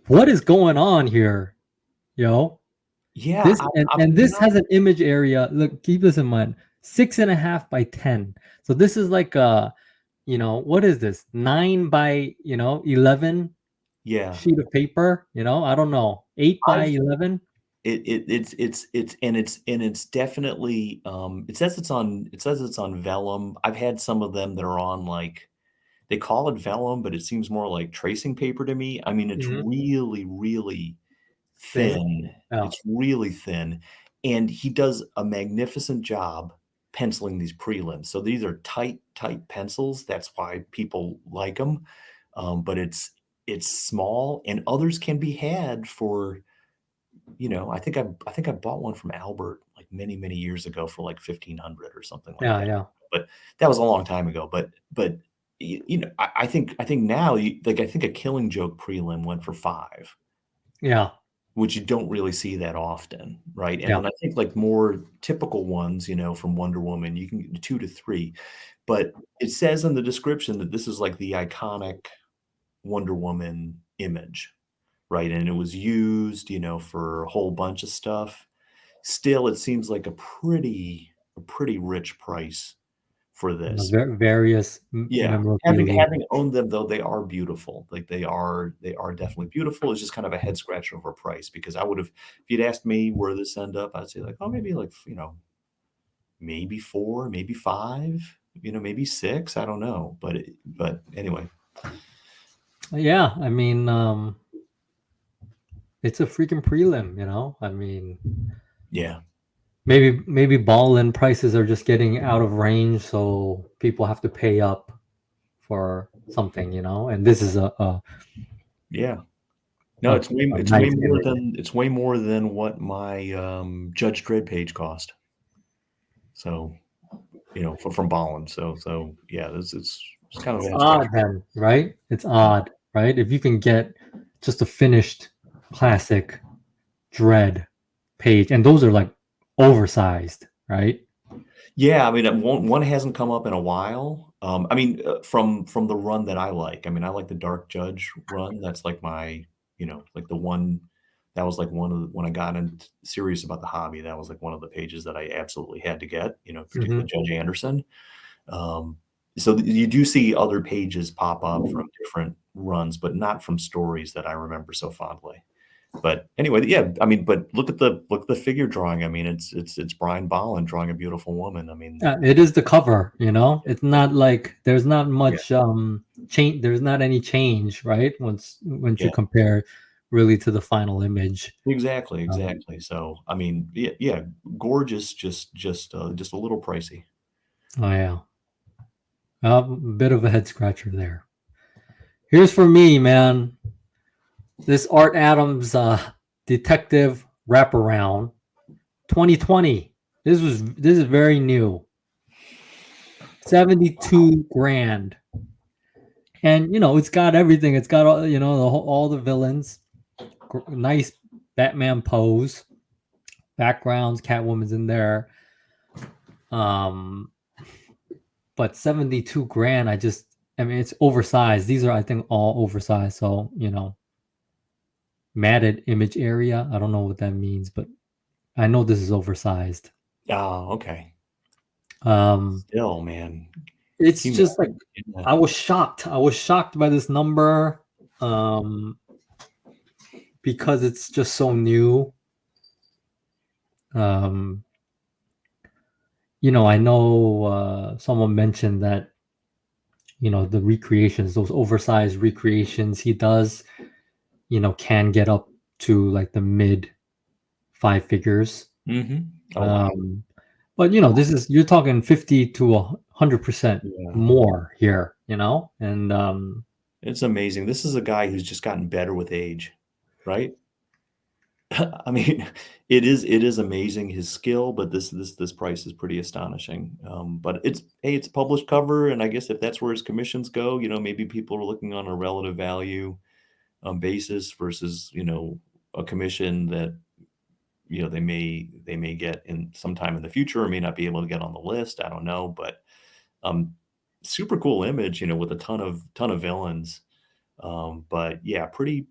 What is going on here, yo? Yeah, This and this has an image area. Look, keep this in mind. 6.5 by 10. So this is like what is this? 9 by 11 yeah. sheet of paper. I don't know. 8 by I've 11. It's definitely, it says it's on vellum. I've had some of them that are on, like, they call it vellum, but it seems more like tracing paper to me. I mean, it's Mhm. really, really Thin. thin. Yeah. It's really thin, and he does a magnificent job penciling these prelims. So these are tight, tight pencils. That's why people like them. But it's small, and others can be had for, I think I bought one from Albert like many, many years ago for like 1,500 or something like that. Yeah. But that was a long time ago. But I think now, I think a Killing Joke prelim went for 5, Yeah. which you don't really see that often, right? And Yeah. then I think like more typical ones, from Wonder Woman, you can get 2 to 3. But it says in the description that this is like the iconic Wonder Woman image, right? And it was used, for a whole bunch of stuff. Still, it seems like a pretty rich price for this. Various Yeah. memorabilia. Having owned them, though, they are beautiful. Like, they are definitely beautiful. It's just kind of a head scratcher over price, because if you'd asked me where this end up, I'd say like, oh, maybe like, maybe 4, maybe 5, maybe 6. I don't know. But anyway. Yeah, I mean, it's a freaking prelim, I mean, Yeah. maybe ball-in prices are just getting out of range, so people have to pay up for something, and this is a Yeah. No, it's nice image. way more than what my Judge Dredd page cost. So, from Bolland. So yeah, it's kind of It's a head odd scratcher. then, right? It's odd, right? If you can get just a finished classic Dread page, and those are like oversized, right? Yeah, I mean, one hasn't come up in a while. I mean, from the run that I like. I mean, I like the Dark Judge run. That's like my, like the one that was like one of when I got serious about the hobby. That was like one of the pages that I absolutely had to get. Particularly Judge Anderson. Um, so you do see other pages pop up from different runs, but not from stories that I remember so fondly. But anyway, yeah, I mean, but look at the figure drawing. I mean, it's Brian Bolland drawing a beautiful woman. I mean, It is the cover, it's not like there's not yeah, much change. There's not any change, right? Once you yeah, compare really to the final image. exactly, Um, exactly. So, I mean, yeah, yeah, gorgeous, just a little pricey. oh yeah, a bit of a head scratcher there. Here's for me, man. This Art Adams detective wraparound 2020. This is very new. 72 grand. And it's got everything. It's got all, all the villains. Nice Batman pose. Backgrounds, Catwoman's in there. Um but 72 grand, I mean it's oversized. These are I think all oversized. So, matted image area. I don't know what that means, but I know this is oversized. Oh, okay. Um Still, man, it's can you just like imagine getting that? I was shocked. I was shocked by this number because it's just so new. Um I know someone mentioned that the recreations, those oversized recreations he does, can get up to like the mid five figures. Mhm. Oh, wow. Um, but this is you're talking 50 to 100% Yeah. more here, and It's amazing. This is a guy who's just gotten better with age, right? I mean, it is amazing his skill, but this price is pretty astonishing. But it's a published cover, and I guess if that's where his commissions go, maybe people are looking on a relative value basis versus a commission that they may get in sometime in the future or may not be able to get on the list. I don't know, but um, super cool image, with a ton of villains. But yeah, pretty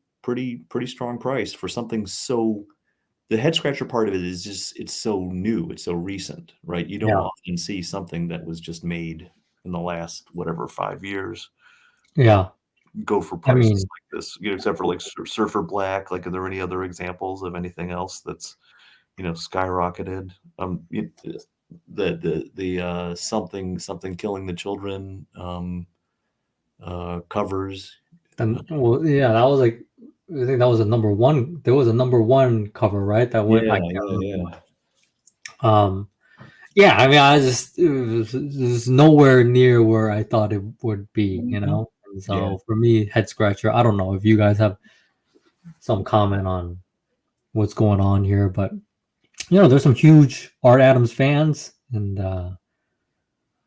strong price for something so. The head scratcher part of it is just it's so new, it's so recent, right? You don't yeah, often see something that was just made in the last whatever 5 years yeah. go for I prices mean, like this. Except for like Surfer Black. Like, are there any other examples of anything else that's skyrocketed? The something killing the children covers. and well, yeah, that was like I think that was a number one. There was a number one cover, right? That went. Yeah, I can't yeah, remember. yeah. Um, yeah, I mean, it was nowhere near where I thought it would be, Mhm. And Yeah. so for me, head scratcher. I don't know if you guys have some comment on what's going on here, but there's some huge Art Adams fans, and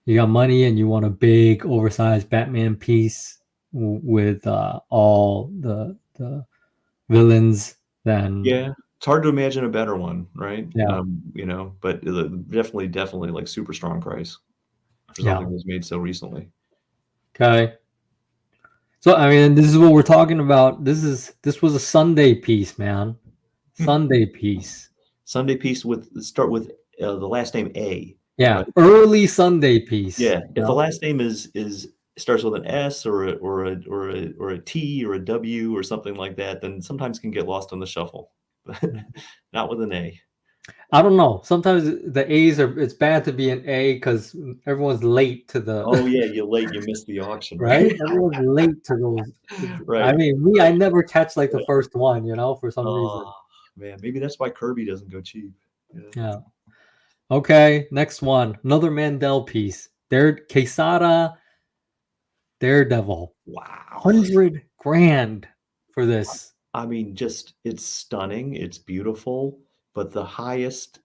you got money and you want a big, oversized Batman piece with all the villains. Then Yeah, it's hard to imagine a better one, right? yeah, But definitely like super strong price for something yeah, that was made so recently. okay. So I mean, this is what we're talking about. This was a Sunday piece, man. Hmm. Sunday piece. Sunday piece with start with the last name A, Yeah, right? early Sunday piece. Yeah, if the last name is starts with an S or a T or a W or something like that, then sometimes can get lost in the shuffle. Not with an A. I don't know. Sometimes the A's are. It's bad to be an A because everyone's late to the Oh yeah, you're late. You missed the auction, right? right. Everyone's late to those. I Right, mean, me, I right. never catch like the Yeah. first one. For some reason. Oh man, maybe that's why Kirby doesn't go cheap. Yeah. Yeah. Okay. Next one. Another Mandel piece. Quesada Daredevil. Wow. 100 grand for this. I mean, just it's stunning, it's beautiful, but the highest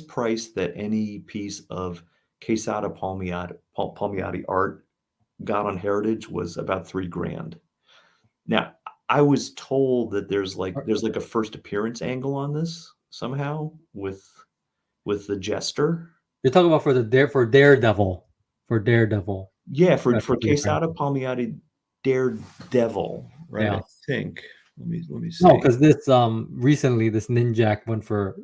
price that any piece of Quesada Palmiotti art got on Heritage was about 3 grand. Now, I was told that there's like Or- a first appearance angle on this somehow with the Jester. You're talking about for Daredevil, for Daredevil. Yeah, That's for what you're referring Quesada to. Palmiotti Daredevil, right? I Yeah. think. Let me No, see. because this recently this Ninjak went for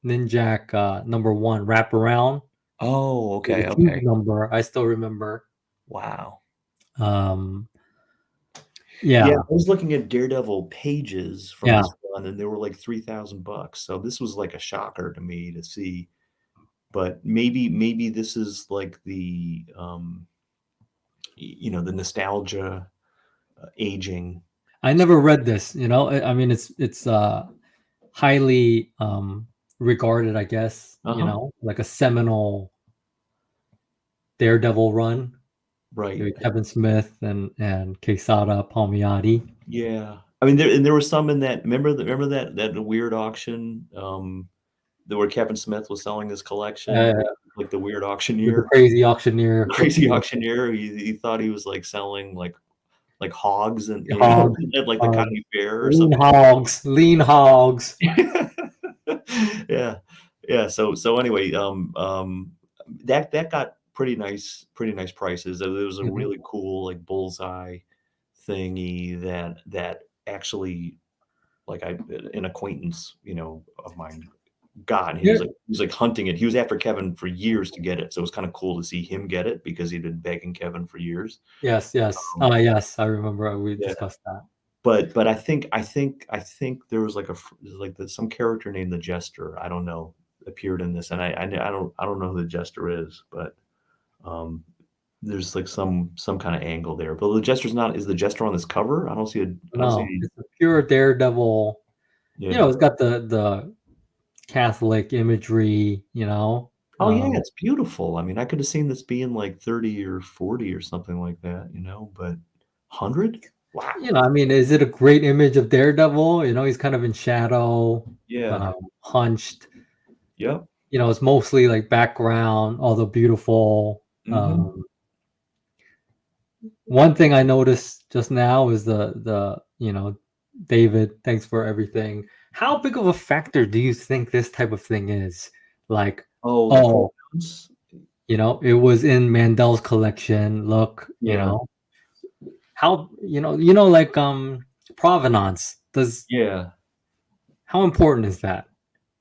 Ninjak #1 wraparound. Oh, It was okay, a huge okay. number. I still remember. Wow. Um, Yeah, yeah, I was looking at Daredevil pages from yeah. this run, and they were like $3,000. So this was like a shocker to me to see. But maybe this is like the the nostalgia aging. I never read this. I mean, it's highly regarded, I guess. Uh-huh. Like a seminal Daredevil run. Right. With Kevin Smith and Quesada Palmiotti. Yeah. I mean, there was some in that. Remember that weird auction, where Kevin Smith was selling his collection, Uh, like the weird with the auctioneer, crazy auctioneer with crazy auctioneer. He thought he was like selling like hogs and hogs, at like the county fair or lean something. hogs, lean hogs. Yeah, yeah. So anyway, that got pretty nice prices. There was a Mhm. really cool like bullseye thingy that actually like an acquaintance of mine got. And Yeah. he was like hunting it. He was after Kevin for years to get it, so it was kind of cool to see him get it because he'd been begging Kevin for years. Yes, yes. Um, Yes, I remember we yeah. discussed that. But I think there was like some character named the Jester, I don't know, appeared in this, and I don't know who the Jester is, but, um, there's like some kinda angle there, but the Jester's not is the Jester on this cover? I don't see No, any. it's a pure Daredevil. Yeah. It's got the Catholic imagery. Oh, yeah, it's beautiful. I mean, I could have seen this being like 30 or 40 or something like that, but 100? Wow. I mean, is it a great image of Daredevil? He's kind of in shadow, Yeah. hunched. Yep. It's mostly like background, although beautiful. Mhm. One thing I noticed just now is David, thanks for everything. How big of a factor do you think this type of thing is? Like, Oh, the oh, photos? it was in Mandel's collection. Look, Yeah. how like provenance. Does Yeah. How important is that?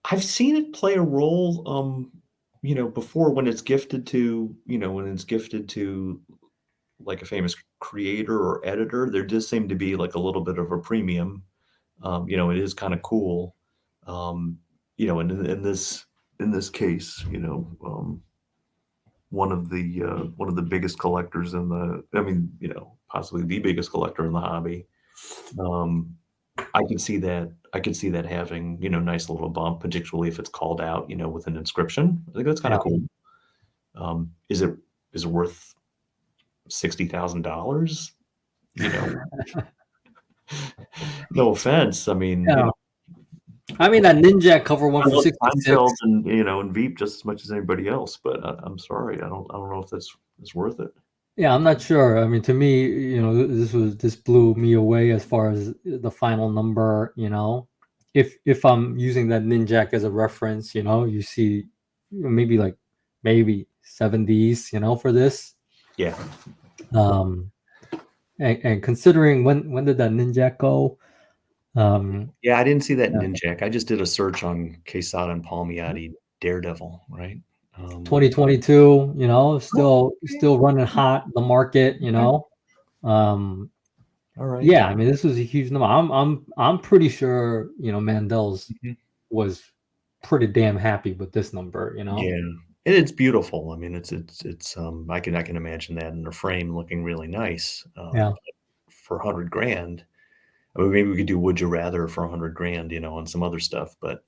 I've seen it play a role, before when it's gifted to, like a famous creator or editor. There does seem to be like a little bit of a premium. It is kind of cool. Um, in this case, one of the biggest collectors I mean, possibly the biggest collector in the hobby. Um, I could see that having, nice little bump, particularly if it's called out, with an inscription. I think that's kinda Yeah. cool. Is it worth $60,000? You know? No offense. I mean, Yeah. I mean, that Ninja cover one I for love 66. Seinfeld and Veep just as much as anybody else, but I'm sorry. I don't know if it's worth it. Yeah, I'm not sure. I mean, to me, this blew me away as far as the final number. If I'm using that Ninjak as a reference, you see maybe 70s, for this. Yeah. Um, and considering when did that Ninjak go? Yeah, I didn't see that Yeah, Ninjak. I just did a search on Quesada and Palmiotti Daredevil, right? Um 2022, Oh, still running hot the market. okay. Um, Alright. Yeah, I mean, this was a huge number. I'm pretty sure, Mandel's Mhm. was pretty damn happy with this number. Yeah, and it's beautiful. I mean, I can imagine that in a frame looking really nice, Yeah. for 100 grand. I mean, maybe we could do Would You Rather for 100 grand, and some other stuff, but,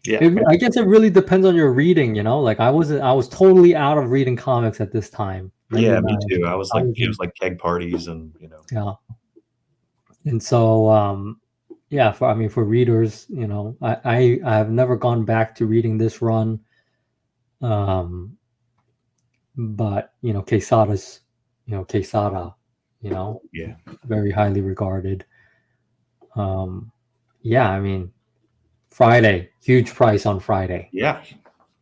yeah, I guess it really depends on your reading. Like I was totally out of reading comics at this time, yeah, 99. me too. I was I like was it in was like keg parties and, Yeah. And so yeah, for readers, I have never gone back to reading this run. Um but Quesada's Quesada, yeah. very highly regarded. Yeah, I mean, Friday, huge price on Friday. Yeah.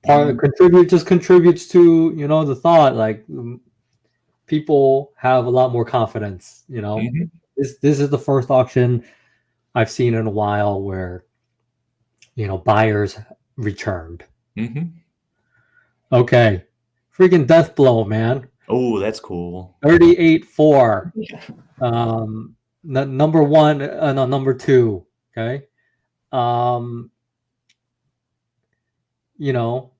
Part contributes to the thought like people have a lot more confidence. Mhm. This is the first auction I've seen in a while where buyers returned. Mhm. Okay, freaking death blow, man. Oh, that's cool. 38.4. Number one, no, number two. Okay. Um, you know,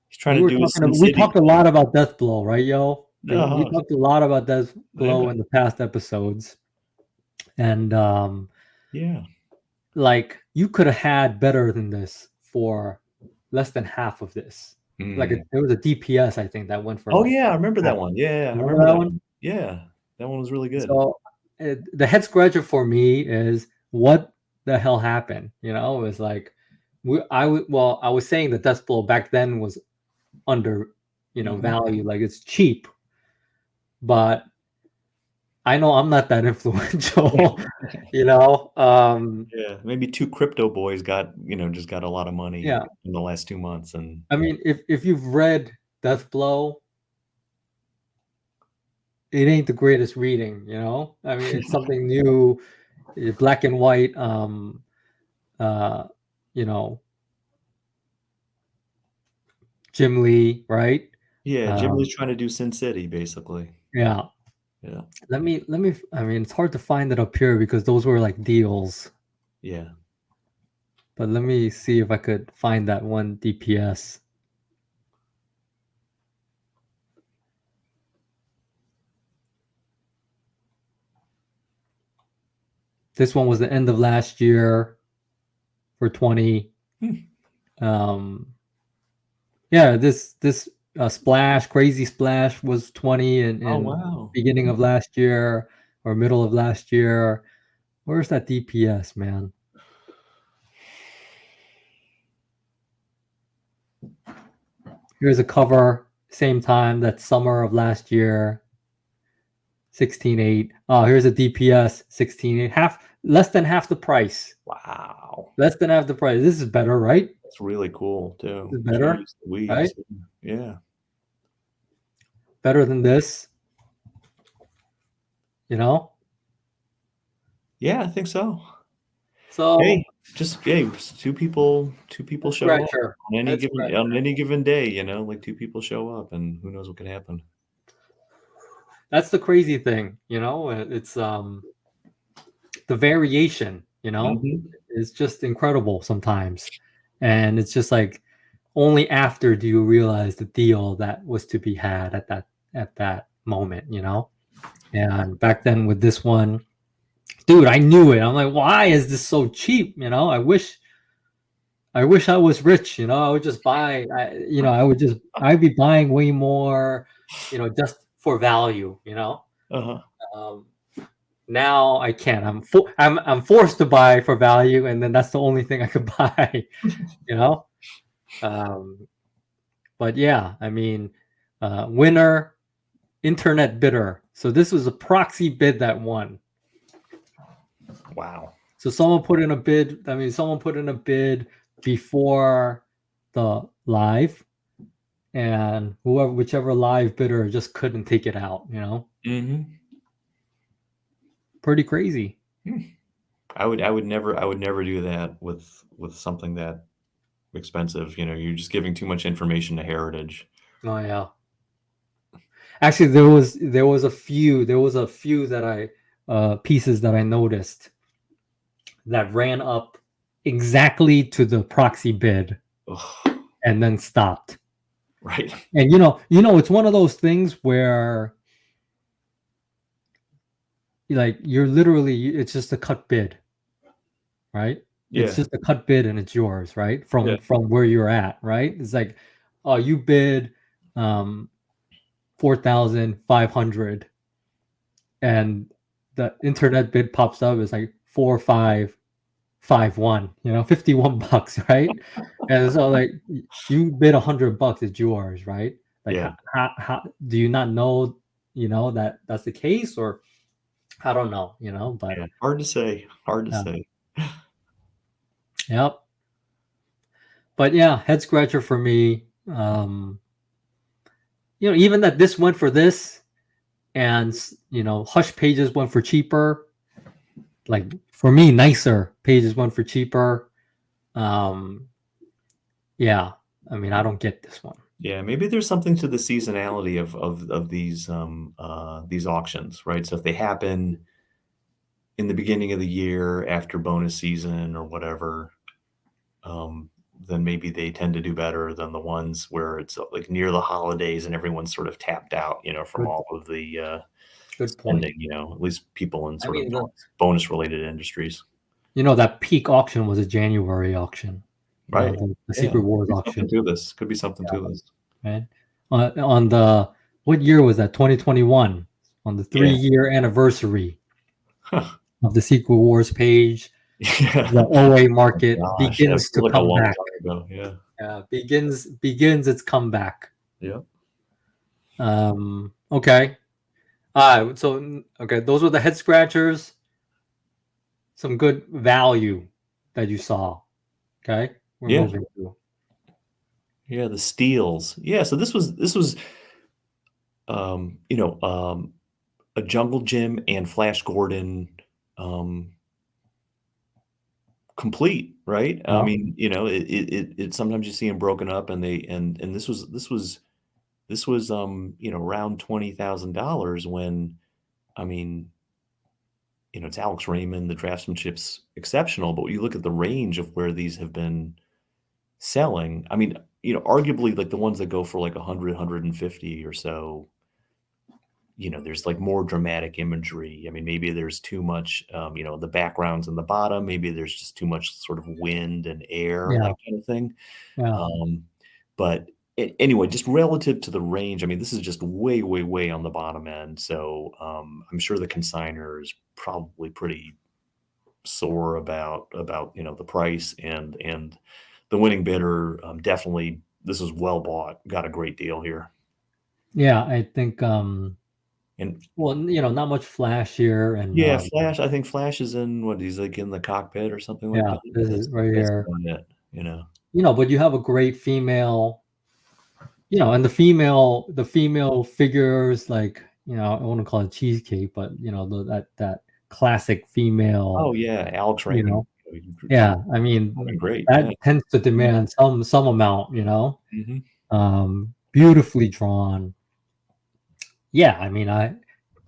He's trying to do his Sin we City talked a thing. lot about death blow, right, yo? We Uh-huh. talked a lot about death Yeah. blow in the past episodes, and Yeah. like you could have had better than this for less than half of this. Like Mm. there was a DPS I think that went for Oh, like yeah, I remember half. that one. Yeah, I Remember remember that that one? one. Yeah. That one was really good. So the head scratcher for me is what the hell happened? It was like I was saying that death blow back then was under Mhm. value, like it's cheap, but I know I'm not that influential. you know um Yeah, maybe 2 crypto boys got, just got a lot of money yeah, in the last 2 months, and I mean, if you've read death blow, it ain't the greatest reading. I mean, it's something new, black and white. Uh you know Jim Lee, right? yeah, Jim um was trying to do Sin City, basically. yeah, Yeah. let me I mean, it's hard to find it up here because those were like deals, Yeah. but let me see if I could find that one DPS. This one was the end of last year for 20. Hmm. Yeah, this splash, crazy splash was 20 Oh, in wow. beginning of last year or middle of last year. Where's that DPS, man? Here's a cover, same time, that summer of last year, 16.8. Oh, here's a DPS, 16.8. Less than half the price. Wow. Less than half the price. This is better, right? That's really cool, This too. is better, Jeez right? Louise. Yeah. Better than this, you know? Yeah, I think so. Hey, So, just hey, 2 people head show up scratcher. on any Head given on scratcher. any given day, like 2 people show up and who knows what could happen. That's the crazy thing, It's the variation, Mhm. is just incredible sometimes. And it's just like only after do you realize the deal that was to be had at that moment. And back then with this one, dude, I knew it. I'm like, why is this so cheap? I wish I was rich. I would just buy. I'd be buying way more, just for value. Uh-huh. Um, Now I can't. I'm forced to buy for value, and then that's the only thing I could buy. You know. Um, but yeah, I mean, winner, internet bidder. So this was a proxy bid that won. Wow. So someone put in a bid. I mean, someone put in a bid before the live, and whichever live bidder just couldn't take it out. Mhm. Pretty crazy. Hmm. I would never do that with something that expensive, you're just giving too much information to Heritage. Oh yeah. Actually, there was a few that I pieces that I noticed that ran up exactly to the proxy bid Ugh, and then stopped. right. And it's one of those things where like you're literally it's just a cut bid, right? It's Yeah. just a cut bid and it's yours, right? Yeah. From where you're at, right? It's like, oh, you bid 4,500 and the internet bid pops up. It's like 4,551. $51, right? And so like you bid $100, it's yours, right? Like Yeah. how do you not know, that that's the case, or I don't know, you know, but Yeah, hard to say, hard to yeah, say. yep. But yeah, head scratcher for me. You know, even that this went for this, and you know, Hush Pages went for cheaper. Like for me, nicer Pages went for cheaper. Um, yeah, I mean, I don't get this one. Yeah, maybe there's something to the seasonality of these auctions, right? So if they happen in the beginning of the year after bonus season or whatever, um, then maybe they tend to do better than the ones where it's like near the holidays and everyone's sort of tapped out, from Good, all of the good point. spending, at least people in I sort of mean, bonus related industries. that peak auction was a January auction. Right. The Yeah. Secret Could Wars be auction. something to this. Could be something to this. Right? On the what year was that? 2021. On the Yeah. 3-year anniversary Huh. of the Secret Wars page, the Yeah. OA Oh market gosh, that begins feels to like a come long back. time ago. Yeah. Begins its comeback. Yeah. Okay. So okay, those were the head scratchers. Some good value that you saw. Okay, we're Yeah. moving to. Yeah. The steals. Yeah. So this was um, you know, um, a Jungle Gym and Flash Gordon um complete, right? I Yeah, mean, it sometimes you see them broken up and and this was around $20,000 when I mean, it's Alex Raymond, the draftsmanship's exceptional, but when you look at the range of where these have been selling, I mean, arguably like the ones that go for like 100, or so, there's like more dramatic imagery. I mean, maybe there's too much, the backgrounds in the bottom, maybe there's just too much sort of wind and air, yeah, that kind of thing. yeah, Um, but anyway, just relative to the range, I mean, this is just way, way, way on the bottom end. So I'm sure the consignor is probably pretty sore about the price and the winning bidder. Definitely, this is well bought. Got a great deal here. yeah. I think And well, not much flash here, and yeah, Flash. I think Flash is in what he's like in the cockpit or something like yeah, that. this is That's right that's here. about it. But you have a great female, and the female figures like I wouldn't call it cheesecake, but that classic female, Oh yeah, Alex you Raymond. know, yeah. I Looking mean great. that Yeah. tends to demand some amount, Mhm. beautifully drawn. Yeah, I mean,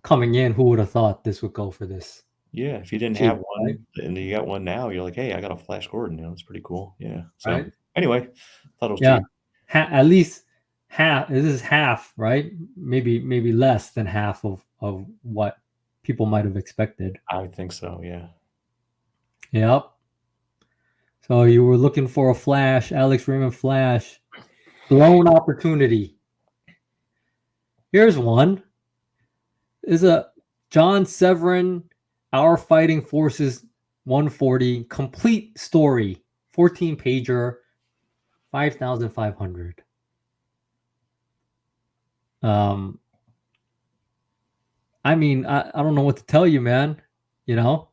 coming in, who would have thought this would go for this Yeah, if you didn't have cheap, right? one and you got one now, you're like, "Hey, I got a Flash Gordon," it's pretty cool, yeah, so, Right? anyway, thought it was Yeah, cheap. at least half. This is half, right? Maybe less than half of what people might have expected. I think so, yeah. Yep. So you were looking for a flash, Alex Raymond flash, blown opportunity. Here's one. Is a John Severin, Our Fighting Forces 140 complete story, 14 pager, 5,500. Um, I mean, I don't know what to tell you, man.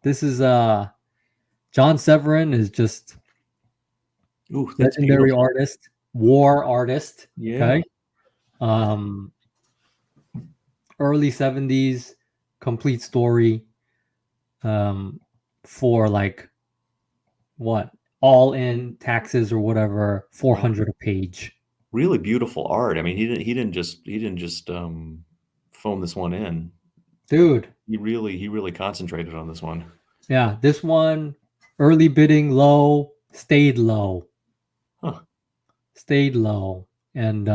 This is John Severin is just Ooh, that's legendary beautiful. artist, war artist. Yeah, Okay. Um, Early 70s, complete story. Um, for like what, all in taxes or whatever, wow, 400 a page. really beautiful art, I mean, he didn't just phone this one in. Dude, He really concentrated on this one. yeah, this one, early bidding low, Huh, stayed low. And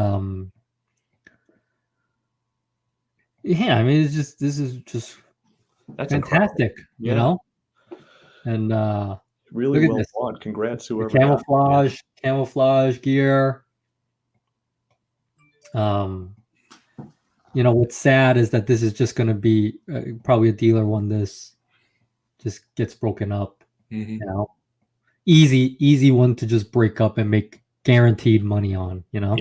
yeah, I mean, this is just that's incredible. fantastic, Yeah, and really look at well this. bought, congrats The whoever got it, yeah. camouflage gear. Um, what's sad is that this is just going to be probably a dealer won this, just gets broken up. Mhm. You know, easy one to just break up and make guaranteed money on. Yeah,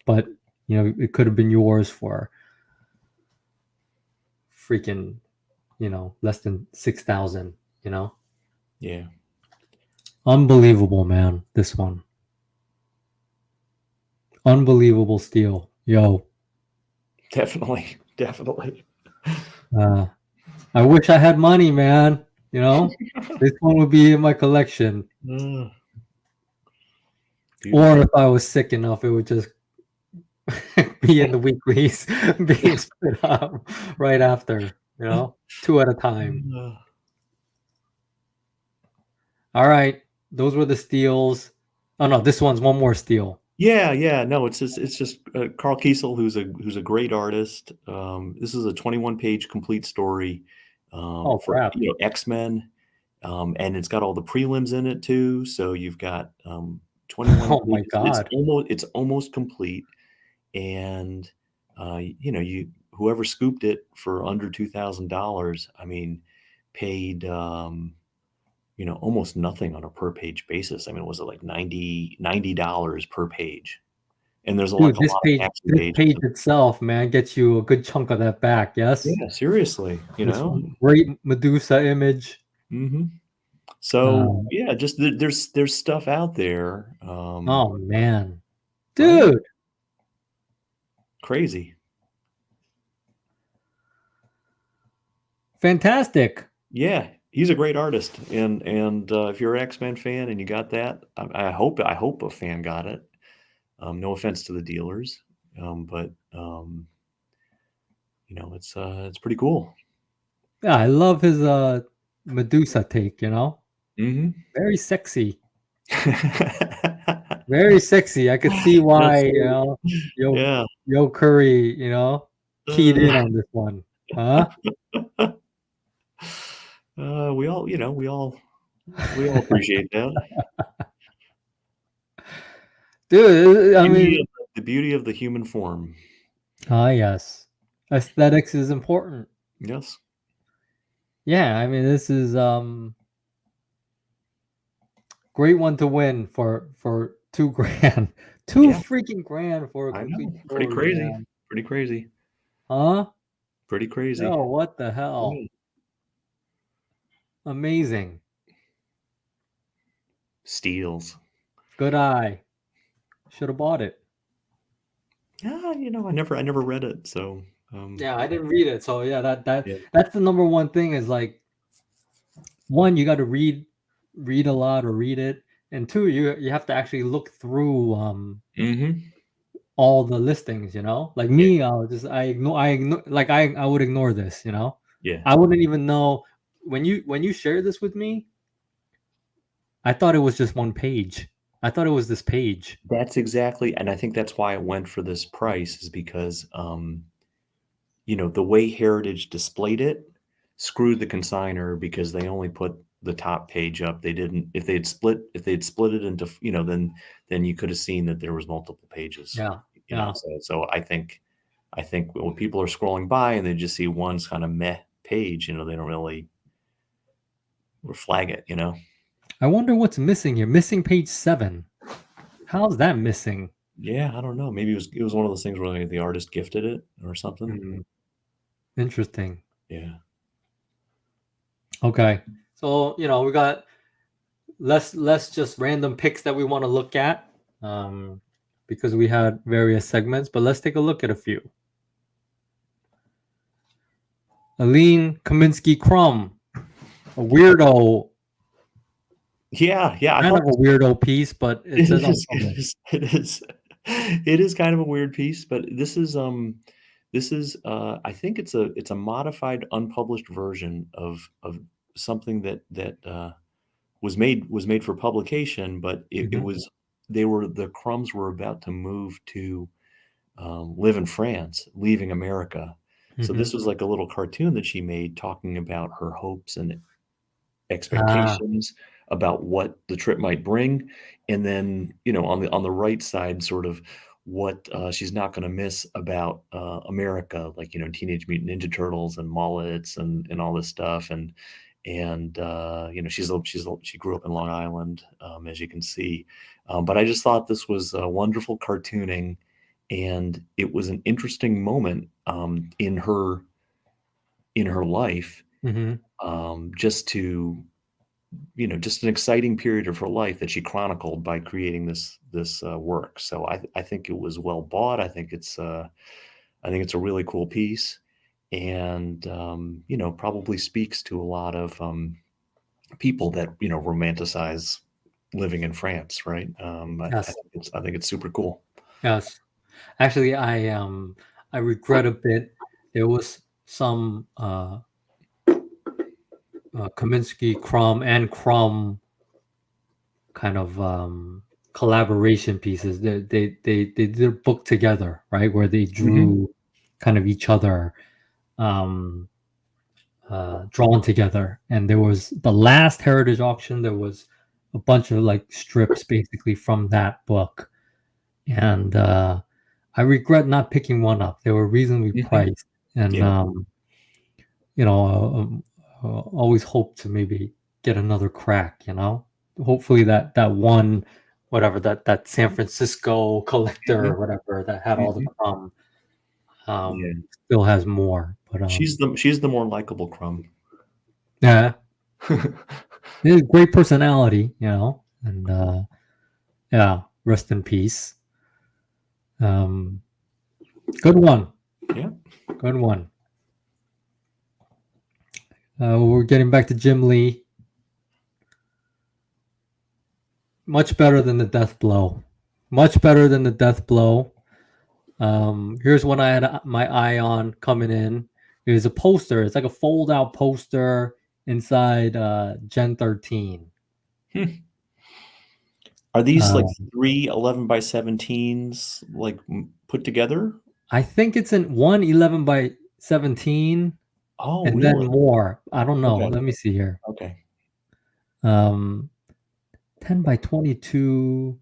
But it could have been yours for freaking less than 6,000. Yeah. Unbelievable, man. This one, unbelievable steal. Yo, Definitely. Definitely. I wish I had money, man. This one would be in my collection. Uh, Or beautiful. if I was sick enough, it would just be in the weeklies, being split up right after, two at a time. Uh, All right, those were the steals. Oh no, this one's one more steal. Yeah, yeah, no, it's just Carl Kiesel, who's a great artist. This is a 21-page complete story Oh for crap! X-Men, and it's got all the prelims in it too. So you've got 21 Oh my pages. It's god, almost complete, and you whoever scooped it for under $2,000, I mean, paid almost nothing on a per page basis. I mean, was it like $90 per page? And there's dude, like a lot of action this pages. page itself, man, gets you a good chunk of that back. Yes, Yeah, seriously, this great Medusa image. Mhm. So, Uh, yeah, just there's stuff out there, oh man, right? dude, Crazy. fantastic. Yeah, he's a great artist, and if you're an X-Men fan and you got that, I hope a fan got it. No offense to the dealers, but, it's pretty cool. Yeah, I love his Medusa take. Mhm. Very sexy. Very sexy. I could see why, Yes, sir. Yo Yeah. YoKuri, keyed Uh, in on this one. Huh? we all appreciate that. Dude, I mean, The beauty of the human form. yes. Aesthetics is important. Yes. Yeah, I mean, this is great one to win for 2 grand. Two Yeah, freaking grand for a I complete know. Pretty story, crazy. man. Pretty crazy. Huh? Pretty crazy. Yo, what the hell? Yeah. Amazing. Steals. Good eye. Should have bought it. Yeah, I never read it, so, Yeah, I didn't read it. So yeah, yeah. that's the number one thing is like one, you got to read a lot or read it, and two, you have to actually look through Mhm. all the listings. Like Yeah, me, I ignore like I would ignore this. yeah. I wouldn't even know when you share this with me. I thought it was just one page. I thought it was this page. That's exactly and I think that's why it went for this price is because, the way Heritage displayed it screwed the consignor because they only put the top page up. They didn't if they'd split it into, then you could have seen that there was multiple pages, Yeah, yeah. so I think when people are scrolling by and they just see one kind of meh page, they don't really flag it. I wonder what's missing here. Missing page 7. How's that missing? Yeah, I don't know. Maybe it was one of those things where like, the artist gifted it or something. Hmm, interesting. Yeah. Okay. So, we got less just random picks that we want to look at because we had various segments, but let's take a look at a few. Aline Kaminsky Crumb, a weirdo, Yeah, yeah. I kind thought of a weirdo piece, but it it says is, unpublished. it is kind of a weird piece, but this is I think it's a modified unpublished version of something that was made for publication, but it Hmm. was the Crumbs were about to move to live in France, leaving America. So Hmm. this was like a little cartoon that she made talking about her hopes and Ah, expectations about what the trip might bring, and then, on the right side, sort of what, she's not gonna miss about, America, like, Teenage Mutant Ninja Turtles and mullets and all this stuff, and she grew up in Long Island, as you can see, but I just thought this was, wonderful cartooning, and it was an interesting moment, in her life, just to, just an exciting period of her life that she chronicled by creating this work. So I think it was well bought. I think it's a really cool piece, and probably speaks to a lot of people that romanticize living in France, right? Yes. I think it's super cool. Yes. Actually, I regret a bit. There was some Kaminsky, Crumb, and Crumb kind of collaboration pieces. They did a book together, right, where they Hmm. drew kind of each other drawn together. And there was the last Heritage auction. There was a bunch of like strips basically from that book, and I regret not picking one up. They were reasonably Hmm. priced, and Yeah. always hope to maybe get another crack. Hopefully that one, whatever that San Francisco collector Hmm. or whatever that had all the Hmm. crumb, Yeah. still has more. But She's the more likable Crumb. yeah, he has great personality, and yeah, rest in peace. Um, good one, Yeah. good one. We're getting back to Jim Lee. Much better than the death blow. Much better than the death blow. Here's one I had my eye on coming in. It was a poster. It's like a fold out poster inside Gen 13. Hmm. Are these like Uh, 3 11 by 17s like put together? I think it's in one 11 by 17 Oh, and then really? more. I don't know. Okay. Let me see here. Okay. Um, 10 by 22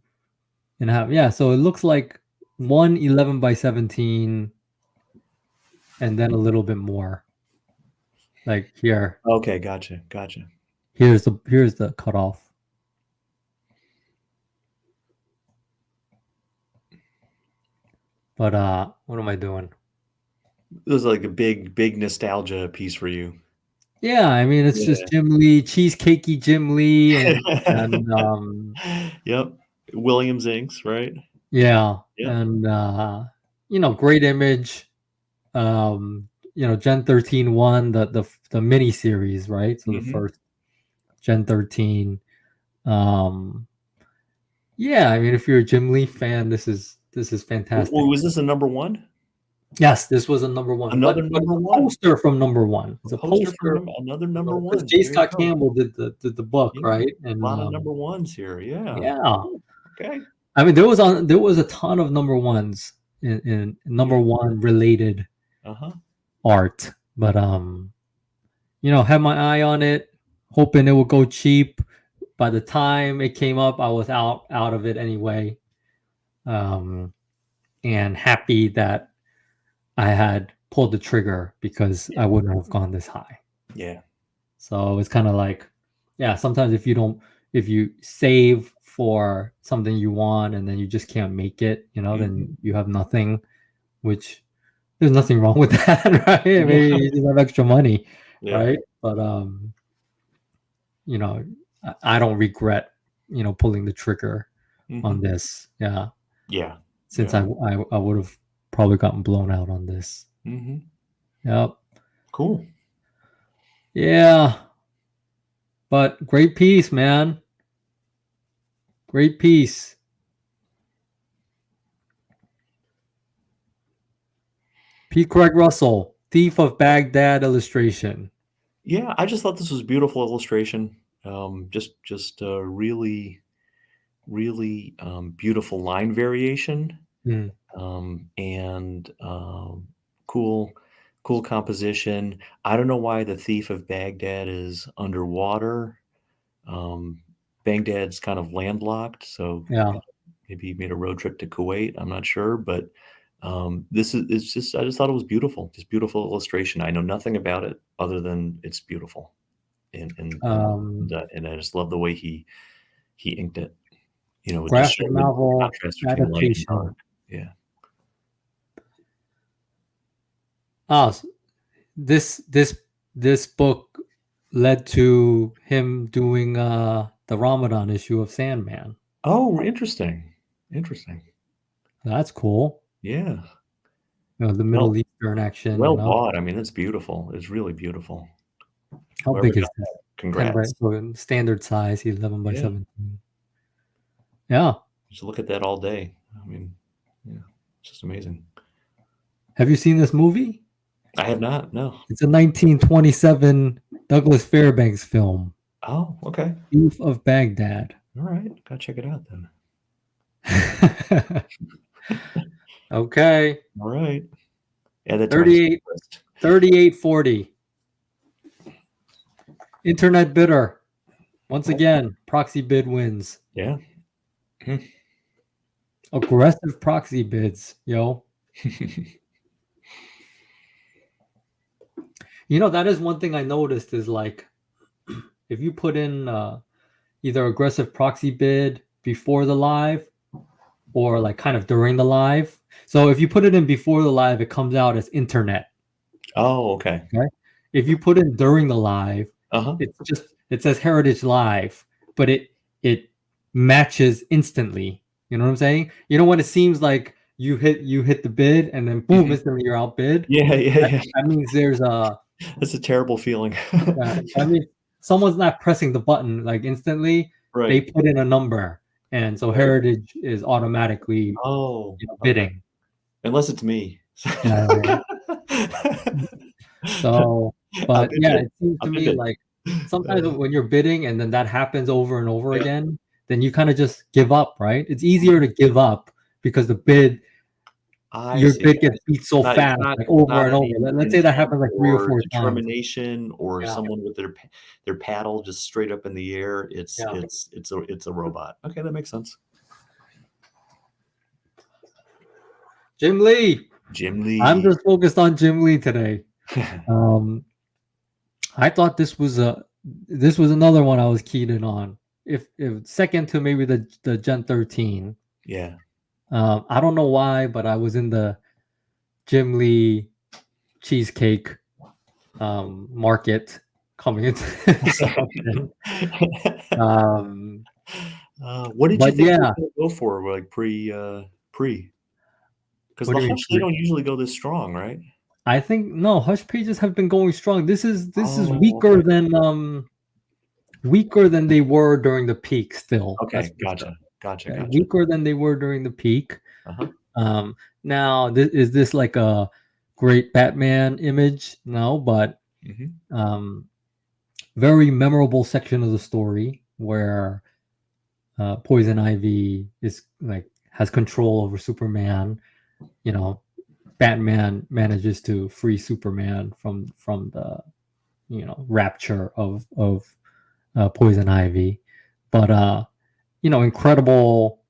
and a half. Yeah, so it looks like one 11 by 17 and then a little bit more. Like here. Okay. Gotcha. Gotcha. Here's the cutoff. But what am I doing? This is like a big nostalgia piece for you. Yeah, I mean it's Yeah. just Jim Lee, cheesecakey Jim Lee, and Yep. Williams Inks, right? yeah, Yep. and great image. Gen 13 won the mini series, right? So the Mhm. first Gen 13. Yeah, I mean if you're a Jim Lee fan, this is fantastic. Was this a number 1? Yes, this was a number one, but Another it's number a 1. poster from number one. A It's a poster from poster, another number because 1. J. There you Scott go. Campbell did the book, Yeah. right? A And lot of number 1s here. Yeah. yeah, Okay. I mean there was a ton of number ones in number Yeah. one related Uh-huh. art, but had my eye on it, hoping it would go cheap. By the time it came up, I was out of it anyway, um, and happy that I had pulled the trigger because Yeah. I wouldn't have gone this high. Yeah. So it's kind of like, yeah, sometimes if you save for something you want and then you just can't make it, Mhm. then you have nothing, which there's nothing wrong with that, right? Yeah. Maybe you just have extra money, Yeah. right? But you know, I don't regret, pulling the trigger on Mhm. this. Yeah, Yeah. since Yeah. I would have probably gotten blown out on this. Mhm. Yep. Cool. Yeah, but great piece, man. Great piece. P. Craig Russell, Thief of Baghdad illustration. Yeah, I just thought this was beautiful illustration. Just a really beautiful line variation, Mm, and cool cool composition. I don't know why the Thief of Baghdad is underwater. Um, Baghdad's kind of landlocked, so yeah. maybe he made a road trip to Kuwait. I'm not sure, but this is it's just I just thought it was beautiful, just beautiful illustration. I know nothing about it other than it's beautiful, Um, and I just love the way he inked it. It just Graphic showed the novel contrast between light and dark. adaptation. Yeah. Oh, this this book led to him doing the Ramadan issue of Sandman. Oh, interesting. Interesting. That's cool. Yeah. You know, the Well, Middle Eastern action. well You know, bought. I mean, it's beautiful. It's really beautiful. how Whoever big is done this? that, 10 by congrats. so standard size, 11 by Yeah. 17. Yeah. Just look at that all day. I mean, yeah, it's just amazing. Have you seen this movie? I have not. No. It's a 1927 Douglas Fairbanks film, Oh, okay. Thief of Baghdad. All right. Gotta check it out then. Okay. All right. Add that to my 38, list. 3840. Internet bidder. Once again, proxy bid wins. Yeah. Aggressive proxy bids, yo. You know, that is one thing I noticed is like if you put in either aggressive proxy bid before the live or like kind of during the live. So if you put it in before the live, it comes out as internet. Oh, okay. Okay. If you put in during the live, Uh-huh. it says Heritage Live, but it matches instantly. You know what I'm saying? You know when it seems like you hit the bid and then boom, instantly you're outbid. Yeah, yeah, yeah. That means there's a That's a terrible feeling. I mean someone's not pressing the button like instantly. They Right. put in a number, and so Right. Heritage is automatically Oh, okay. bidding. Unless it's me. Yeah. So, I'll but bid yeah, it. it seems I'll to bid me it. like sometimes when you're bidding and then that happens over and over Yeah. again, then you kind of just give up, right? It's easier to give up because the bid, I your see. bid gets beat so Not it's fast, not like it's over not and over. any Let's say that intent happens like 3 or or 4 times. determination or Yeah, someone with their paddle just straight up in the air. It's yeah. it's a robot. Okay, that makes sense. Jim Lee. Jim I'm Lee. just focused on Jim Lee today. I thought this was another one I was keyed in on. If second to maybe the Gen 13. Yeah. I don't know why, but I was in the Jim Lee cheesecake market coming into this auction. What did you But think they yeah, were gonna go for, like, pre? Because what the do you mean? Hush, they don't usually go this strong, right? I think no, Hush Pages have been going strong. This is Oh, okay. weaker than they were during the peak. Still, that's Okay, for sure. gotcha. Okay, weaker than they were during the peak. Uh-huh. Now, is this like a great Batman image? No, but Mhm. very memorable section of the story where Poison Ivy is like has control over Superman. You know, Batman manages to free Superman from the rapture of Poison Ivy, but incredible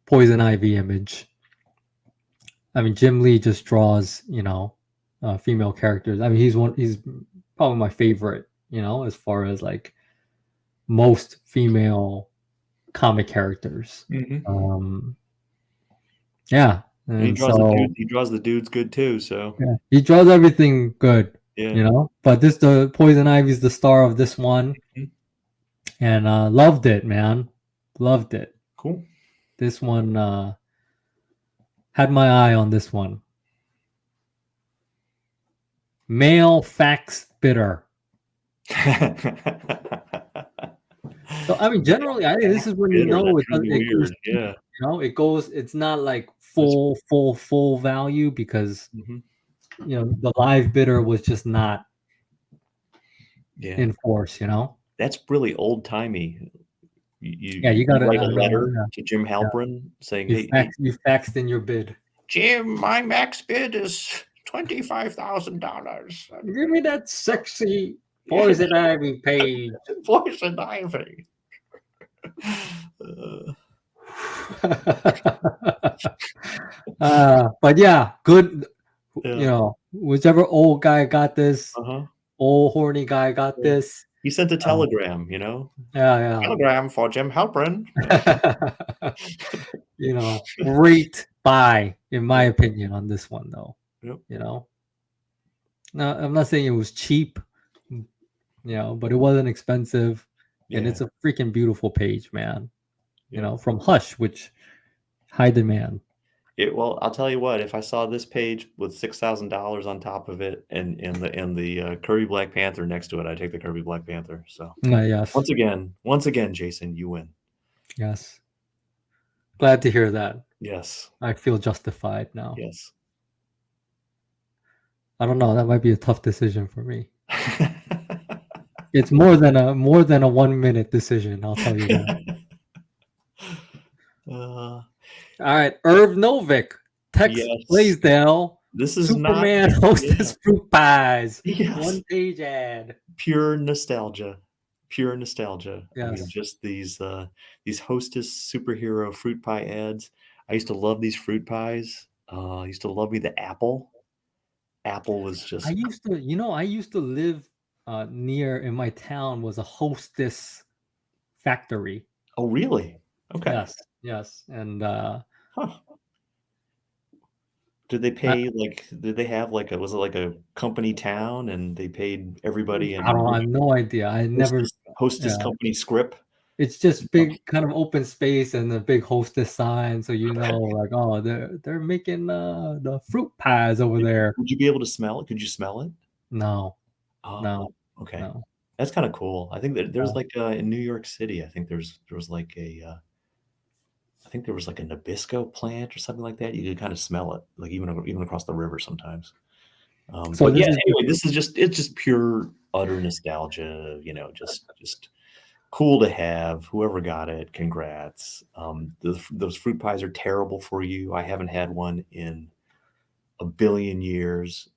Poison Ivy image. I mean, Jim Lee just draws female characters. I mean, he's probably my favorite. As far as like most female comic characters. Mhm. Yeah, And and so he draws the dudes good too, so yeah, he draws everything good, yeah. But the Poison Ivy's the star of this one, Mhm. and loved it, man, loved it. Cool. This one had my eye on this one. Male fax bidder. So I mean, generally, I think this is when Bitter, that's really it goes weird, cheap. yeah. It goes. It's not like That's full value because Mhm. the live bidder was just not Yeah. in force. That's really old-timey. You Yeah, you you gotta. write I a know. letter to Jim Yeah, Halpern saying, "Hey, you faxed in your bid. Jim, my max bid is $25,000." Give me that sexy Poison Ivy page. Poison ivy. Uh, But yeah, good. yeah. Whichever old guy got this, Uh-huh. old horny guy got Yeah. this. He sent a Uh, telegram, you know? yeah, "Telegram for Jim Halpern." yeah. Great buy in my Yeah. opinion on this one though. Yep. You know, No, I'm not saying it was cheap, but it wasn't expensive, and Yeah. it's a freaking beautiful page, man. Yeah. From Hush, which high demand. Well, I'll tell you what, if I saw this page with $6,000 on top of it and the Kirby Black Panther next to it, I'd take the Kirby Black Panther. So Yes, once again, Jason, you win. yes. Glad to hear that. Yes. I feel justified now. Yes. I don't know. That might be a tough decision for me. It's more than a 1 minute decision. I'll tell you that. Uh, All right, Irv Novick, Tex yes. Blaisdell, This is not Superman yeah. hostess fruit pies. Yes. 1-page ad. Pure nostalgia. Pure nostalgia. I mean, Yes. just these Hostess superhero fruit pie ads. I used to love these fruit pies. I used to love me the apple. Apple was I just used to live near in my town was a hostess factory. oh, really? Okay. Yes, yes, and Huh. Did they I, pay like did they have like a was it like a company town and they paid everybody I in don't. I have no idea. I never. Hostess Yeah, company script? it's just big, kind of open space and a big hostess sign, so like, oh, they're making the fruit pies over there. Would you be able to smell it? Could you smell it? No, Oh, no, okay. no. That's kinda cool. I think that there's No. like, in New York City, I think there was like I think there was like a Nabisco plant or something like that. You could kinda smell it, like even across the river sometimes. So But this yeah, is anyway, it's just pure utter nostalgia, just cool to have. Whoever got it, congrats. Those fruit pies are terrible for you. I haven't had one in a billion years,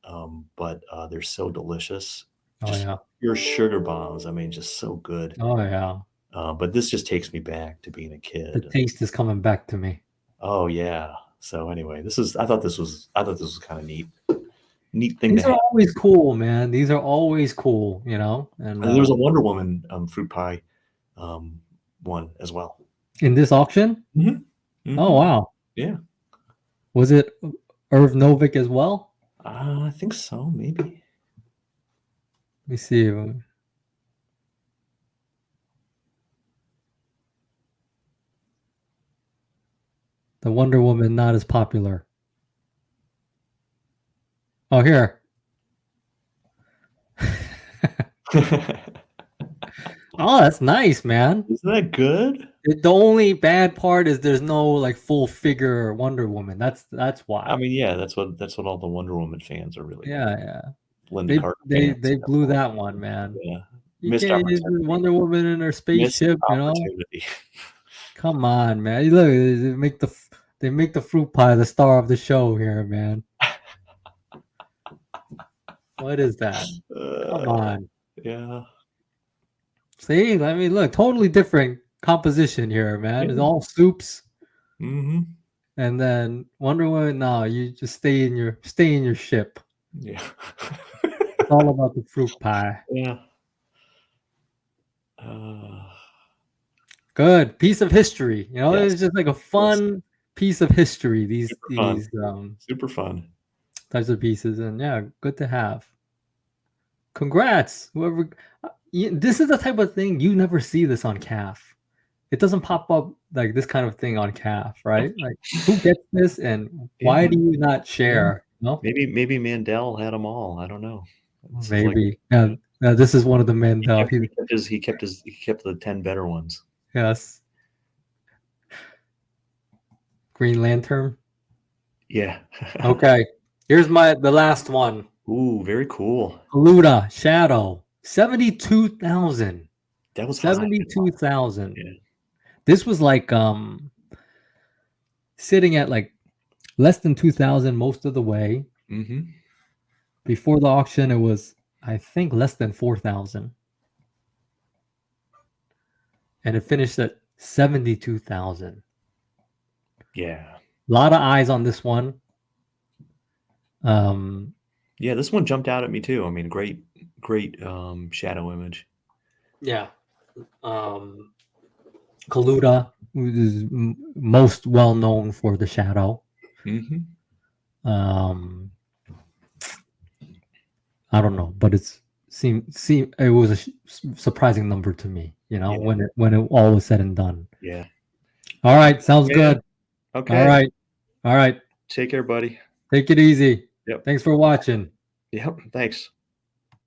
but they're so delicious. oh Just yeah, pure sugar bombs. I mean, just so good. oh yeah. But this just takes me back to being a The kid. taste is coming back to me. Oh yeah. So anyway, I thought this was kind of neat. Neat thing to These are have. always cool, man. These are always cool, and And there was a Wonder Woman fruit pie um, one as well. in this auction. Mhm. Oh Mhm. wow, Yeah. was it Irv Novick as well? I think so, maybe. Let me see. The Wonder Woman not as popular. Oh here. Oh, that's nice, man. Isn't that good? The only bad part is there's no like full figure Wonder Woman. That's I why. mean, yeah, that's what all the Wonder Woman fans are really Yeah, yeah. Linda They Carter they fans. they blew that one, man. Yeah. You Missed can't use opportunity. Wonder Woman in her Missed spaceship, opportunity. Come on, man. Look, they make the fruit pie the star of the show here, man. What is that? Come Uh, on. yeah. See, I mean, look, totally different composition here, man. It's Yeah. all soups, Mhm. and then Wonder Woman. No, you just stay in your ship. Yeah. It's all about the fruit pie. Yeah. Uh, Good piece of history. yes. It's just like a Yes. fun piece of history. These Super fun. these Super fun. types of pieces, and yeah, good to have. Congrats, whoever. This is the type of thing you never see this on CAF. It doesn't pop up like this kind of thing on CAF, right? Like, who gets this, and why Yeah. do you not Yeah. share? No, Maybe Mandel had them all. I don't know. This is like maybe. Yeah, this is one of the he Mandel. kept he kept the 10 better ones. Yes, Green Lantern. Yeah. Okay, here's the last one. Ooh, very cool. Luda Shadow 72,000. That was high. 72,000. Yeah. This was like sitting at like less than 2,000 most of the way. Mhm. Before the auction, it was, I think, less than 4,000. And it finished at 72,000. Yeah. A lot of eyes on this one. Yeah, this one jumped out at me too. I mean, great shadow image. Yeah. Kaluta is most well known for the shadow. Mhm. Um, I don't know, but it's seem it was a surprising number to me. Yeah. When it all was said and done. Yeah. All right, sounds Yeah. good. Okay. All right. Take care, buddy. Take it easy. Yep. Thanks for watching. Yep. Thanks.